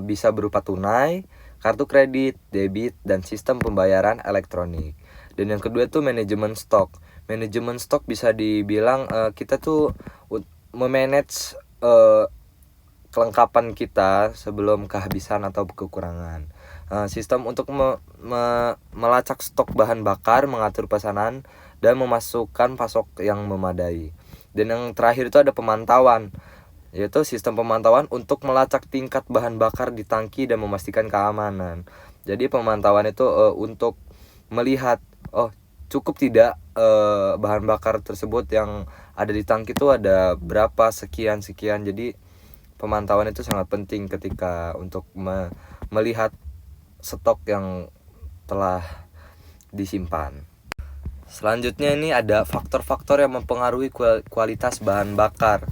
bisa berupa tunai, kartu kredit, debit, dan sistem pembayaran elektronik. Dan yang kedua itu manajemen stok. Manajemen stok bisa dibilang kita tuh memanage kelengkapan kita sebelum kehabisan atau kekurangan. Sistem untuk melacak stok bahan bakar, mengatur pesanan, dan memasukkan pasok yang memadai. Dan yang terakhir itu ada pemantauan, yaitu sistem pemantauan untuk melacak tingkat bahan bakar di tangki dan memastikan keamanan. Jadi pemantauan itu untuk melihat cukup tidak bahan bakar tersebut yang ada di tangki itu ada berapa sekian. Jadi pemantauan itu sangat penting ketika untuk melihat stok yang telah disimpan. Selanjutnya ini ada faktor-faktor yang mempengaruhi kualitas bahan bakar.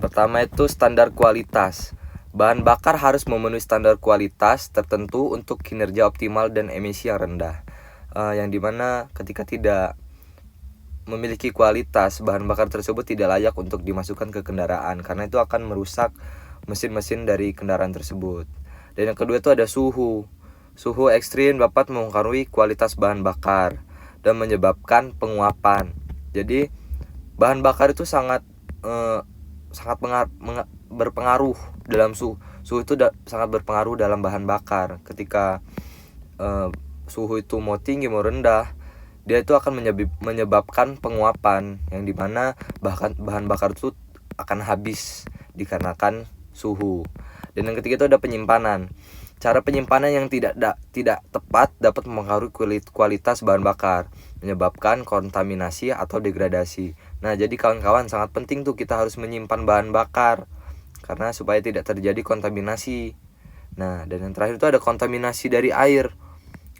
Pertama itu standar kualitas. Bahan bakar harus memenuhi standar kualitas tertentu untuk kinerja optimal dan emisi yang rendah. Yang dimana ketika tidak memiliki kualitas, bahan bakar tersebut tidak layak untuk dimasukkan ke kendaraan karena itu akan merusak mesin-mesin dari kendaraan tersebut. Dan yang kedua itu ada suhu. Suhu ekstrim dapat mempengaruhi kualitas bahan bakar dan menyebabkan penguapan. Jadi bahan bakar itu sangat berpengaruh dalam suhu. Suhu itu sangat berpengaruh dalam bahan bakar. Ketika suhu itu mau tinggi mau rendah, dia itu akan menyebabkan penguapan yang dimana bahkan bahan bakar itu akan habis dikarenakan suhu. Dan yang ketiga itu ada penyimpanan. Cara penyimpanan yang tidak tepat dapat mempengaruhi kualitas bahan bakar, menyebabkan kontaminasi atau degradasi. Nah, jadi kawan-kawan sangat penting tuh kita harus menyimpan bahan bakar karena supaya tidak terjadi kontaminasi. Nah, dan yang terakhir itu ada kontaminasi dari air.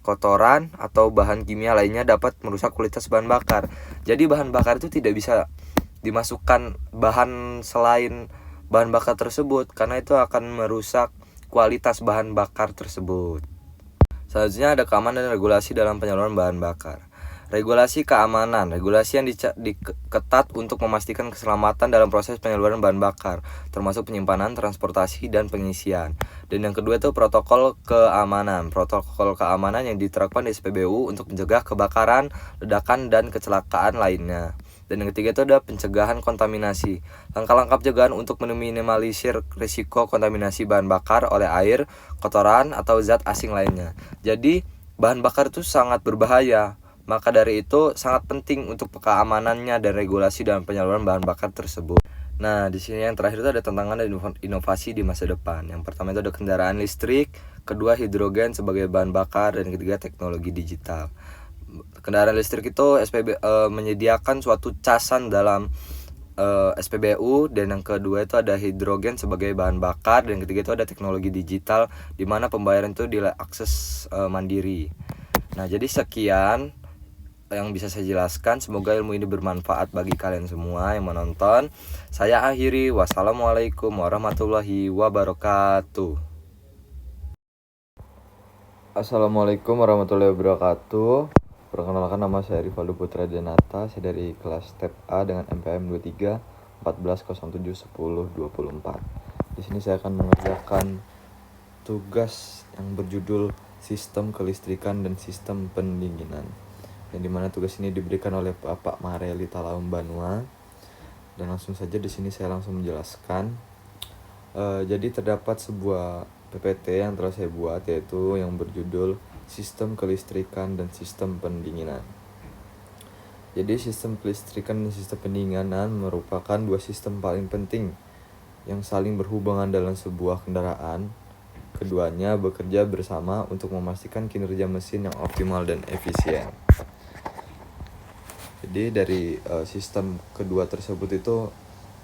Kotoran atau bahan kimia lainnya dapat merusak kualitas bahan bakar. Jadi bahan bakar itu tidak bisa dimasukkan bahan selain bahan bakar tersebut karena itu akan merusak kualitas bahan bakar tersebut. Selanjutnya ada keamanan dan regulasi dalam penyaluran bahan bakar. Regulasi keamanan, regulasi yang ketat untuk memastikan keselamatan dalam proses penyaluran bahan bakar, termasuk penyimpanan, transportasi, dan pengisian. Dan yang kedua itu protokol keamanan yang diterapkan di SPBU untuk mencegah kebakaran, ledakan, dan kecelakaan lainnya. Dan yang ketiga itu ada pencegahan kontaminasi, langkah-langkah pencegahan untuk meminimalisir risiko kontaminasi bahan bakar oleh air, kotoran, atau zat asing lainnya. Jadi bahan bakar itu sangat berbahaya. Maka dari itu sangat penting untuk keamanannya dan regulasi dalam penyaluran bahan bakar tersebut. Nah, di sini yang terakhir itu ada tantangan dan inovasi di masa depan. Yang pertama itu ada kendaraan listrik, kedua hidrogen sebagai bahan bakar, dan ketiga teknologi digital. Kendaraan listrik itu menyediakan suatu casan dalam SPBU, dan yang kedua itu ada hidrogen sebagai bahan bakar, dan ketiga itu ada teknologi digital di mana pembayaran itu diakses mandiri. Nah, jadi sekian yang bisa saya jelaskan. Semoga ilmu ini bermanfaat bagi kalian semua yang menonton. Saya akhiri. Wassalamualaikum warahmatullahi wabarakatuh. Assalamualaikum warahmatullahi wabarakatuh. Perkenalkan, nama saya Rivaldo Putra Denata. Saya dari kelas STEP A dengan MPM 23 14071024. Di sini saya akan mengerjakan tugas yang berjudul Sistem Kelistrikan dan Sistem Pendinginan, yang dimana tugas ini diberikan oleh Bapak Mareli Talaum Banua. Dan langsung saja di sini saya langsung menjelaskan. Jadi terdapat sebuah PPT yang telah saya buat, yaitu yang berjudul Sistem Kelistrikan dan Sistem Pendinginan. Jadi sistem kelistrikan dan sistem pendinginan merupakan dua sistem paling penting yang saling berhubungan dalam sebuah kendaraan. Keduanya bekerja bersama untuk memastikan kinerja mesin yang optimal dan efisien. Jadi dari sistem kedua tersebut itu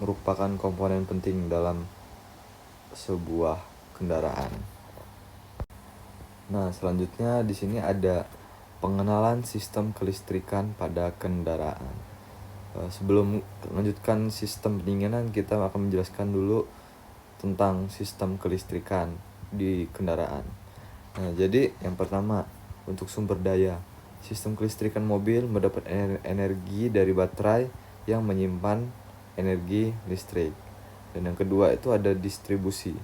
merupakan komponen penting dalam sebuah kendaraan. Nah, selanjutnya di sini ada pengenalan sistem kelistrikan pada kendaraan. Sebelum melanjutkan sistem pendinginan, kita akan menjelaskan dulu tentang sistem kelistrikan di kendaraan. Nah, jadi yang pertama, untuk sumber daya. Sistem kelistrikan mobil mendapat energi dari baterai yang menyimpan energi listrik. Dan yang kedua itu ada distribusi.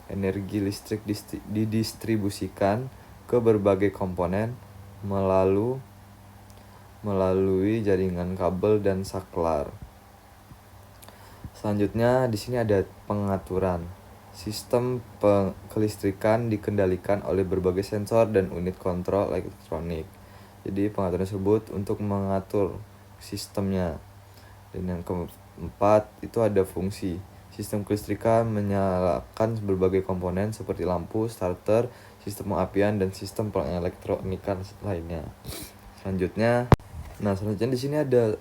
Energi listrik didistribusikan ke berbagai komponen melalui jaringan kabel dan saklar. Selanjutnya di sini ada pengaturan. Sistem kelistrikan dikendalikan oleh berbagai sensor dan unit kontrol elektronik. Jadi pengaturan tersebut untuk mengatur sistemnya. Dan yang keempat itu ada fungsi. Sistem kelistrikan menyalakan berbagai komponen seperti lampu, starter, sistem pengapian, dan sistem pengelektronikan lainnya. Selanjutnya di sini ada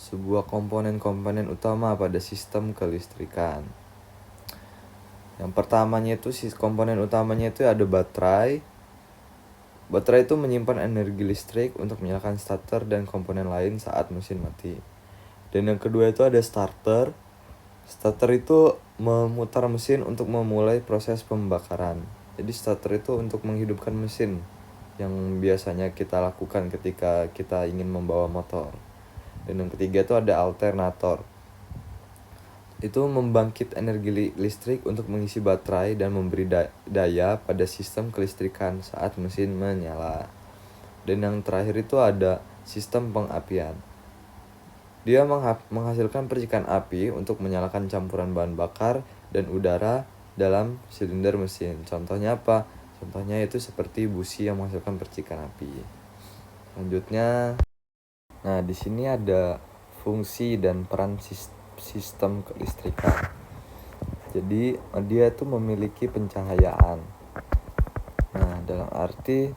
sebuah komponen-komponen utama pada sistem kelistrikan. Yang pertamanya itu komponen utamanya itu ada baterai. Baterai itu menyimpan energi listrik untuk menyalakan starter dan komponen lain saat mesin mati. Dan yang kedua itu ada starter. Starter itu memutar mesin untuk memulai proses pembakaran. Jadi starter itu untuk menghidupkan mesin yang biasanya kita lakukan ketika kita ingin membawa motor. Dan yang ketiga itu ada alternator. Itu membangkit energi listrik untuk mengisi baterai dan memberi daya pada sistem kelistrikan saat mesin menyala. Dan yang terakhir itu ada sistem pengapian. Dia menghasilkan percikan api untuk menyalakan campuran bahan bakar dan udara dalam silinder mesin. Contohnya apa? Contohnya itu seperti busi yang menghasilkan percikan api. Selanjutnya, nah di sini ada fungsi dan peran sistem kelistrikan. Jadi dia itu memiliki pencahayaan. Nah, dalam arti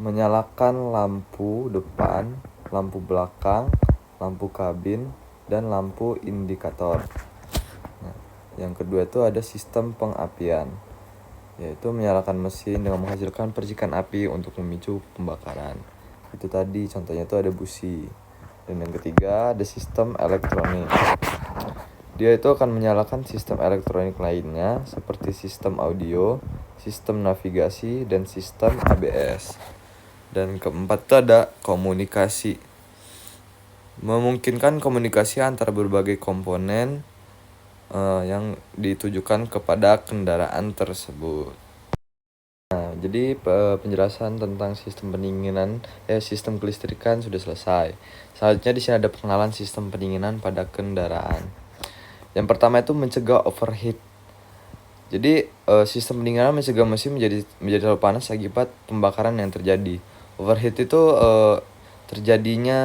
menyalakan lampu depan, lampu belakang, lampu kabin, dan lampu indikator. Nah, yang kedua itu ada sistem pengapian, yaitu menyalakan mesin dengan menghasilkan percikan api untuk memicu pembakaran. Itu tadi contohnya itu ada busi. Dan yang ketiga ada sistem elektronik. Dia itu akan menyalakan sistem elektronik lainnya seperti sistem audio, sistem navigasi, dan sistem ABS. Dan keempat itu ada komunikasi. Memungkinkan komunikasi antara berbagai komponen yang ditujukan kepada kendaraan tersebut. Nah, jadi penjelasan tentang sistem pendinginan, sistem kelistrikan sudah selesai. Selanjutnya di sini ada pengenalan sistem pendinginan pada kendaraan. Yang pertama itu mencegah overheat. Jadi sistem pendinginan mencegah mesin menjadi terlalu panas akibat pembakaran yang terjadi. Overheat itu terjadinya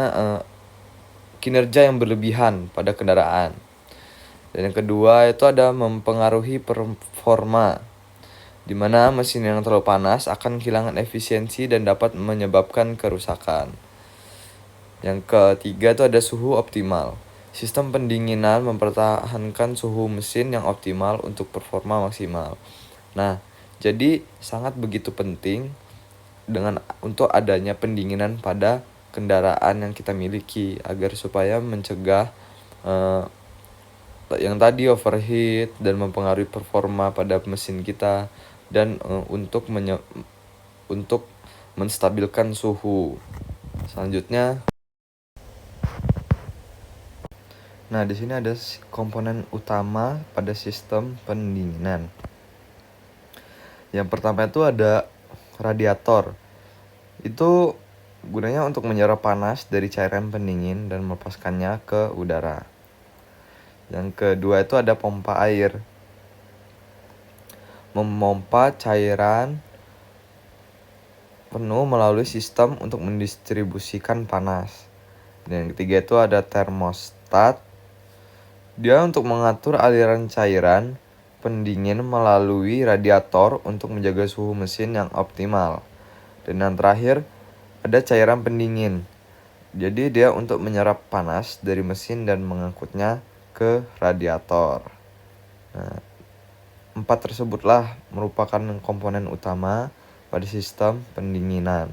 kinerja yang berlebihan pada kendaraan. Dan yang kedua itu ada mempengaruhi performa, di mana mesin yang terlalu panas akan kehilangan efisiensi dan dapat menyebabkan kerusakan. Yang ketiga itu ada suhu optimal. Sistem pendinginan mempertahankan suhu mesin yang optimal untuk performa maksimal. Nah, jadi sangat begitu penting untuk adanya pendinginan pada kendaraan yang kita miliki agar supaya mencegah yang tadi overheat dan mempengaruhi performa pada mesin kita, dan untuk menstabilkan suhu. Selanjutnya, nah di sini ada komponen utama pada sistem pendinginan. Yang pertama itu ada radiator. Itu gunanya untuk menyerap panas dari cairan pendingin dan melepaskannya ke udara. Yang kedua itu ada pompa air. Memompa cairan penuh melalui sistem untuk mendistribusikan panas. Dan yang ketiga itu ada termostat. Dia untuk mengatur aliran cairan pendingin melalui radiator untuk menjaga suhu mesin yang optimal. Dan yang terakhir ada cairan pendingin. Jadi dia untuk menyerap panas dari mesin dan mengangkutnya ke radiator. Nah, 4 tersebutlah merupakan komponen utama pada sistem pendinginan.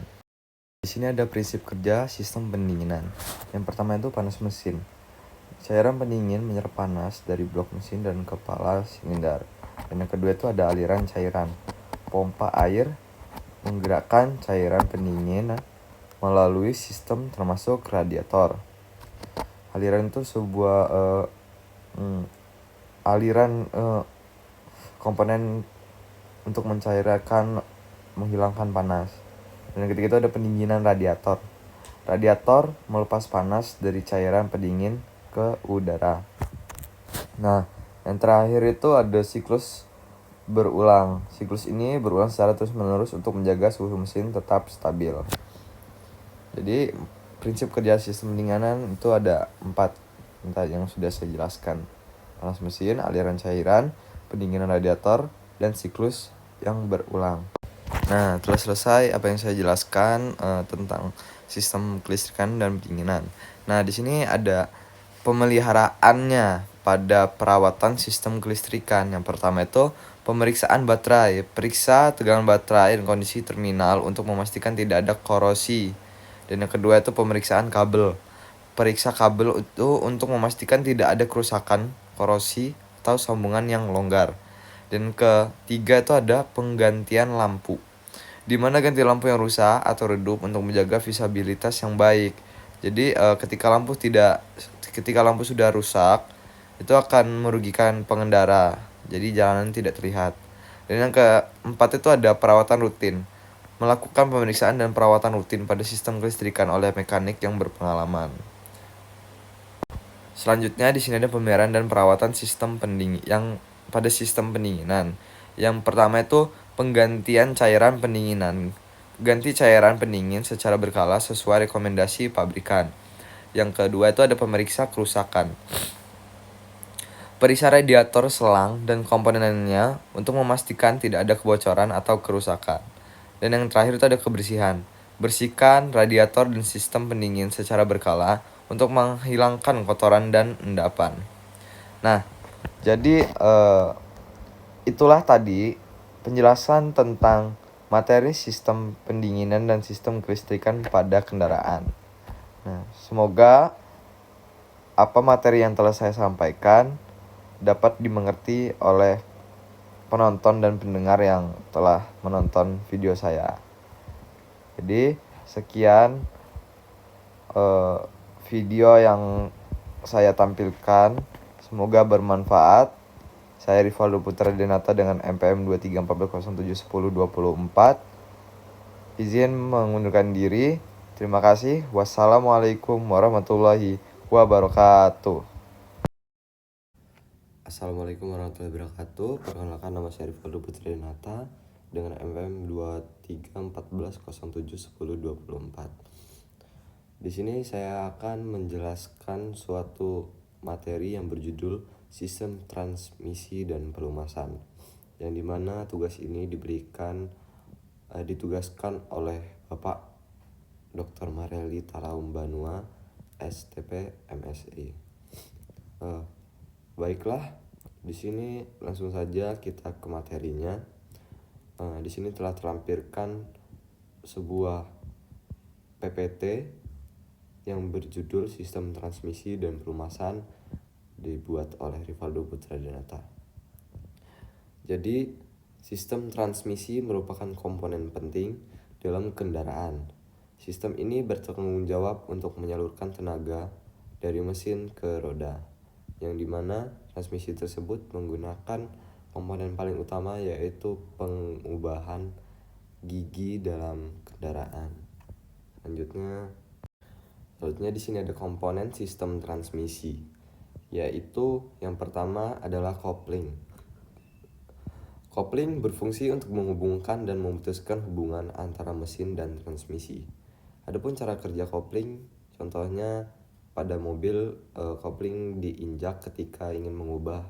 Di sini ada prinsip kerja sistem pendinginan. Yang pertama itu panas mesin. Cairan pendingin menyerap panas dari blok mesin dan kepala silinder. Dan yang kedua itu ada aliran cairan. Pompa air menggerakkan cairan pendingin melalui sistem termasuk radiator. Aliran itu sebuah aliran komponen untuk mencairkan, menghilangkan panas. Dan yang ketiga itu ada pendinginan radiator. Radiator melepas panas dari cairan pendingin ke udara. Nah, yang terakhir itu ada siklus berulang. Siklus ini berulang secara terus-menerus untuk menjaga suhu mesin tetap stabil. Jadi prinsip kerja sistem pendinginan itu ada 4 yang sudah saya jelaskan. Panas mesin, aliran cairan, pendinginan radiator, dan siklus yang berulang. Nah, telah selesai apa yang saya jelaskan tentang sistem kelistrikan dan pendinginan. Nah, di sini ada pemeliharaannya pada perawatan sistem kelistrikan. Yang pertama itu pemeriksaan baterai. Periksa tegangan baterai dan kondisi terminal untuk memastikan tidak ada korosi. Dan yang kedua itu pemeriksaan kabel. Periksa kabel itu untuk memastikan tidak ada kerusakan, korosi, atau sambungan yang longgar. Dan ketiga itu ada penggantian lampu, di mana ganti lampu yang rusak atau redup untuk menjaga visibilitas yang baik. Jadi ketika lampu sudah rusak, itu akan merugikan pengendara. Jadi jalanan tidak terlihat. Dan yang keempat itu ada perawatan rutin. Melakukan pemeriksaan dan perawatan rutin pada sistem kelistrikan oleh mekanik yang berpengalaman. Selanjutnya di sini ada pemeliharaan dan perawatan sistem pada sistem pendinginan. Yang pertama itu penggantian cairan pendinginan. Ganti cairan pendingin secara berkala sesuai rekomendasi pabrikan. Yang kedua itu ada pemeriksa kerusakan. Periksa radiator, selang, dan komponennya untuk memastikan tidak ada kebocoran atau kerusakan. Dan yang terakhir itu ada kebersihan. Bersihkan radiator dan sistem pendingin secara berkala untuk menghilangkan kotoran dan endapan. Nah, jadi itulah tadi penjelasan tentang materi sistem pendinginan dan sistem kelistrikan pada kendaraan. Nah, semoga apa materi yang telah saya sampaikan dapat dimengerti oleh penonton dan pendengar yang telah menonton video saya. Jadi, Sekian video yang saya tampilkan, semoga bermanfaat. Saya Rivaldo Putra Denata dengan MPM 2314071024. Izin mengundurkan diri. Terima kasih. Wassalamualaikum warahmatullahi wabarakatuh. Assalamualaikum warahmatullahi wabarakatuh. Perkenalkan, nama saya Rivaldo Putra Denata dengan MPM 2314071024. Di sini saya akan menjelaskan suatu materi yang berjudul Sistem Transmisi dan Pelumasan, yang dimana tugas ini ditugaskan oleh Bapak Dr. Mareli Talaum Banua, STP MSI. Baiklah, di sini langsung saja kita ke materinya. Di sini telah terlampirkan sebuah PPT yang berjudul Sistem Transmisi dan Pelumasan, dibuat oleh Rivaldo Putra Denata. Jadi, sistem transmisi merupakan komponen penting dalam kendaraan. Sistem ini bertanggung jawab untuk menyalurkan tenaga dari mesin ke roda, yang dimana transmisi tersebut menggunakan komponen paling utama, yaitu pengubahan gigi dalam kendaraan. Selanjutnya di sini ada komponen sistem transmisi, yaitu yang pertama adalah kopling. Kopling berfungsi untuk menghubungkan dan memutuskan hubungan antara mesin dan transmisi. Adapun cara kerja kopling, contohnya pada mobil, kopling diinjak ketika ingin mengubah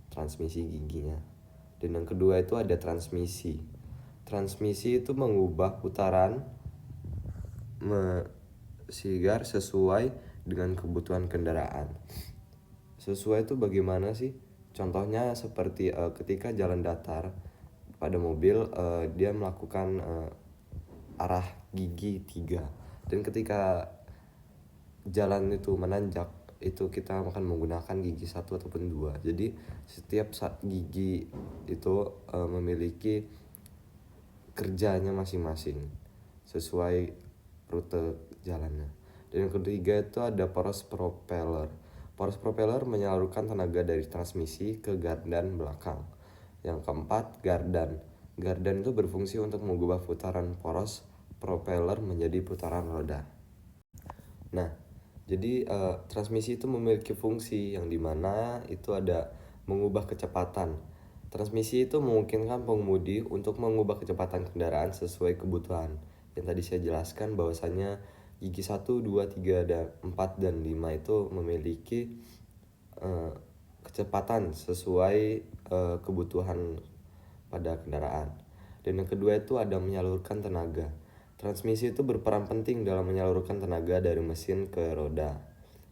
transmisi giginya. Dan yang kedua itu ada transmisi. Transmisi itu mengubah putaran sigar sesuai dengan kebutuhan kendaraan. Sesuai itu bagaimana sih? Contohnya seperti ketika jalan datar pada mobil, dia melakukan arah gigi 3, dan ketika jalan itu menanjak, itu kita akan menggunakan gigi 1 ataupun 2. Jadi setiap gigi itu memiliki kerjanya masing-masing sesuai rute jalannya. Dan yang ketiga itu ada poros propeller. Poros propeller menyalurkan tenaga dari transmisi ke gardan belakang. Yang keempat, gardan. Gardan itu berfungsi untuk mengubah putaran poros propeller menjadi putaran roda. Nah, jadi transmisi itu memiliki fungsi yang dimana itu ada mengubah kecepatan. Transmisi itu memungkinkan pengemudi untuk mengubah kecepatan kendaraan sesuai kebutuhan. Yang tadi saya jelaskan bahwasanya gigi 1, 2, 3, 4, dan 5 itu memiliki kecepatan sesuai kebutuhan pada kendaraan. Dan yang kedua itu ada menyalurkan tenaga. Transmisi itu berperan penting dalam menyalurkan tenaga dari mesin ke roda.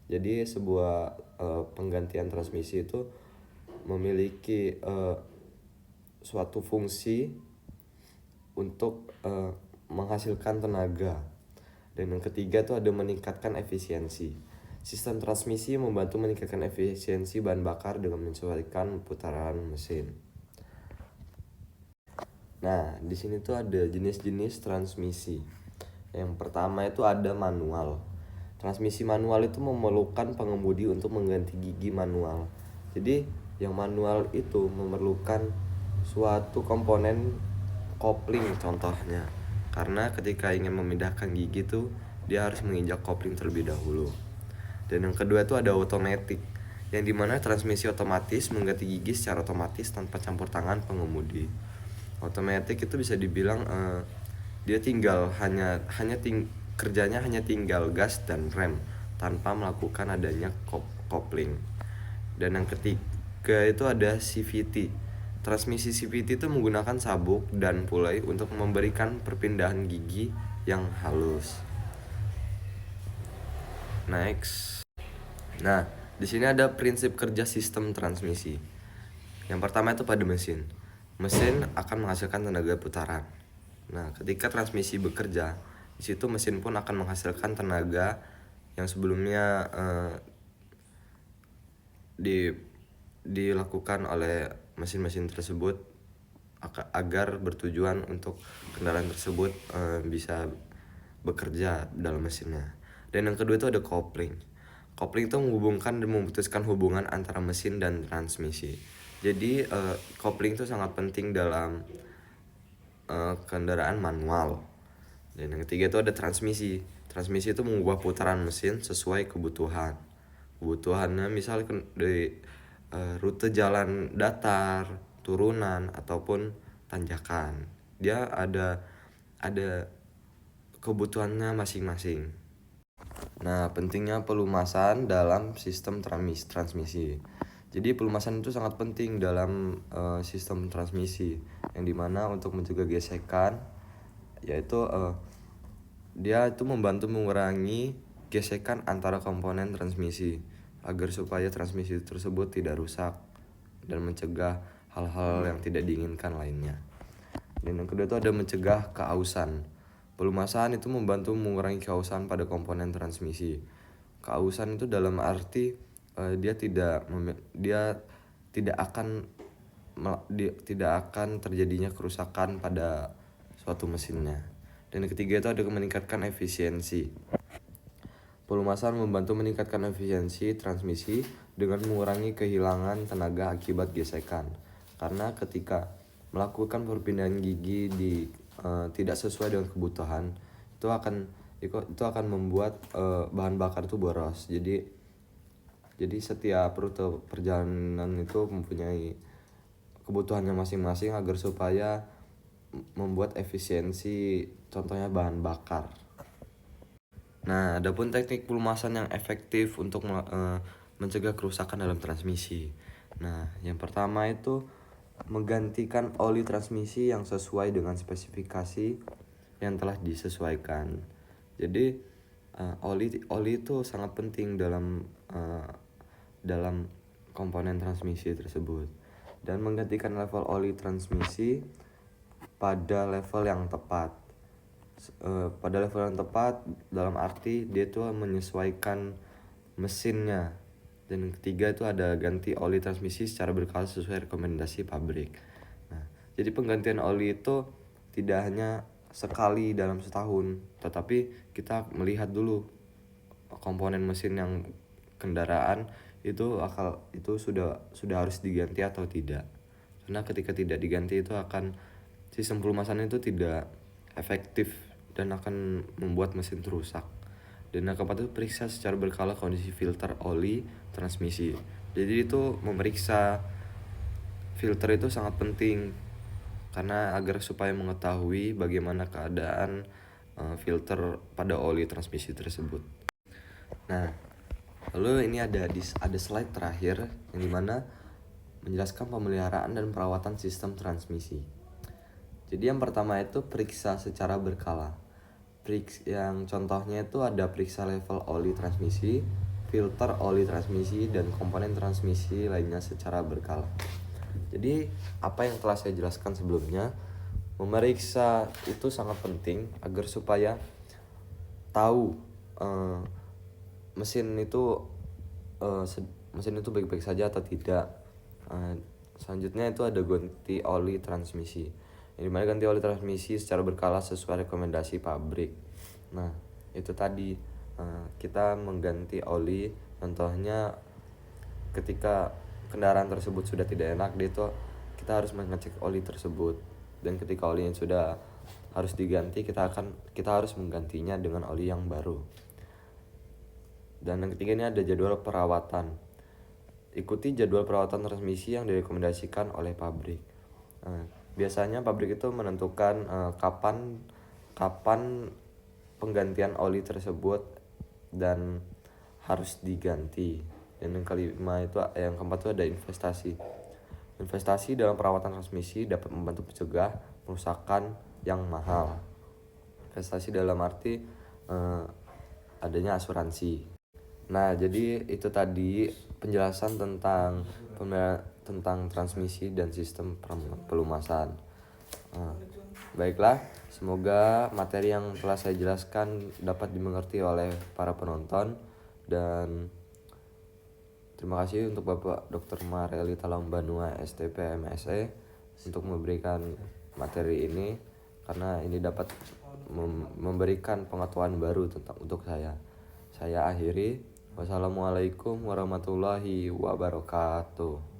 Jadi sebuah penggantian transmisi itu memiliki suatu fungsi untuk menghasilkan tenaga. Dan yang ketiga itu ada meningkatkan efisiensi. Sistem transmisi membantu meningkatkan efisiensi bahan bakar dengan menyesuaikan putaran mesin. Nah, di sini tuh ada jenis-jenis transmisi. Yang pertama itu ada manual. Transmisi manual itu memerlukan pengemudi untuk mengganti gigi manual. Jadi, yang manual itu memerlukan suatu komponen kopling contohnya. Karena ketika ingin memindahkan gigi tuh dia harus menginjak kopling terlebih dahulu. Dan yang kedua itu ada otomatis, yang dimana transmisi otomatis mengganti gigi secara otomatis tanpa campur tangan pengemudi. Otomatis itu bisa dibilang dia kerjanya hanya tinggal gas dan rem tanpa melakukan adanya kopling. Dan yang ketiga itu ada CVT. Transmisi CVT itu menggunakan sabuk dan pulai untuk memberikan perpindahan gigi yang halus. Next. Nah, di sini ada prinsip kerja sistem transmisi. Yang pertama itu pada mesin. Mesin akan menghasilkan tenaga putaran. Nah, ketika transmisi bekerja, di situ mesin pun akan menghasilkan tenaga yang sebelumnya dilakukan oleh mesin-mesin tersebut agar bertujuan untuk kendaraan tersebut bisa bekerja dalam mesinnya. Dan yang kedua itu ada kopling. Kopling itu menghubungkan dan memutuskan hubungan antara mesin dan transmisi. Jadi kopling itu sangat penting dalam kendaraan manual. Dan yang ketiga itu ada transmisi. Transmisi itu mengubah putaran mesin sesuai kebutuhan. Kebutuhannya misal dari rute jalan datar, turunan ataupun tanjakan. Dia ada kebutuhannya masing-masing. Nah, pentingnya pelumasan dalam sistem transmisi. Jadi pelumasan itu sangat penting dalam sistem transmisi, yang dimana untuk mencegah gesekan, yaitu dia itu membantu mengurangi gesekan antara komponen transmisi agar supaya transmisi tersebut tidak rusak dan mencegah hal-hal yang tidak diinginkan lainnya. Dan yang kedua itu ada mencegah keausan. Pelumasan itu membantu mengurangi keausan pada komponen transmisi. Keausan itu dalam arti dia tidak akan terjadinya kerusakan pada suatu mesinnya. Dan yang ketiga itu ada meningkatkan efisiensi. Pelumasan membantu meningkatkan efisiensi transmisi dengan mengurangi kehilangan tenaga akibat gesekan. Karena ketika melakukan perpindahan gigi tidak sesuai dengan kebutuhan, itu akan membuat bahan bakar itu boros. Jadi setiap rute perjalanan itu mempunyai kebutuhannya masing-masing agar supaya membuat efisiensi, contohnya bahan bakar. Nah, adapun teknik pelumasan yang efektif untuk mencegah kerusakan dalam transmisi. Nah, yang pertama itu menggantikan oli transmisi yang sesuai dengan spesifikasi yang telah disesuaikan. Jadi oli itu sangat penting dalam komponen transmisi tersebut, dan menggantikan level oli transmisi pada level yang tepat. Pada level yang tepat dalam arti dia tuh menyesuaikan mesinnya. Dan yang ketiga itu ada ganti oli transmisi secara berkala sesuai rekomendasi pabrik. Nah, jadi penggantian oli itu tidak hanya sekali dalam setahun, tetapi kita melihat dulu komponen mesin yang kendaraan itu sudah harus diganti atau tidak. Karena ketika tidak diganti itu sistem pelumasan itu tidak efektif dan akan membuat mesin rusak. Dan yang keempat itu periksa secara berkala kondisi filter oli transmisi. Jadi itu memeriksa filter itu sangat penting karena agar supaya mengetahui bagaimana keadaan filter pada oli transmisi tersebut. Nah, lalu ini ada slide terakhir yang dimana menjelaskan pemeliharaan dan perawatan sistem transmisi. Jadi yang pertama itu periksa secara berkala. Yang contohnya itu ada periksa level oli transmisi, filter oli transmisi, dan komponen transmisi lainnya secara berkala. Jadi apa yang telah saya jelaskan sebelumnya, memeriksa itu sangat penting agar supaya tahu mesin itu baik-baik saja atau tidak. Selanjutnya itu ada ganti oli transmisi, yang dimana ganti oli transmisi secara berkala sesuai rekomendasi pabrik. Nah, itu tadi kita mengganti oli, contohnya ketika kendaraan tersebut sudah tidak enak, kita harus mengecek oli tersebut, dan ketika olinya sudah harus diganti, kita harus menggantinya dengan oli yang baru. Dan yang ketiga ini ada jadwal perawatan. Ikuti jadwal perawatan transmisi yang direkomendasikan oleh pabrik. Biasanya pabrik itu menentukan kapan penggantian oli tersebut dan harus diganti. Dan yang keempat itu ada investasi. Investasi dalam perawatan transmisi dapat membantu mencegah kerusakan yang mahal. Investasi dalam arti adanya asuransi. Nah, jadi itu tadi penjelasan tentang transmisi dan sistem pelumasan. Baiklah, semoga materi yang telah saya jelaskan dapat dimengerti oleh para penonton, dan terima kasih untuk Bapak Dr. Mareli Talangbanua STP MSE untuk memberikan materi ini. karena ini dapat memberikan pengetahuan baru tentang untuk saya. Saya akhiri. Wassalamualaikum warahmatullahi wabarakatuh.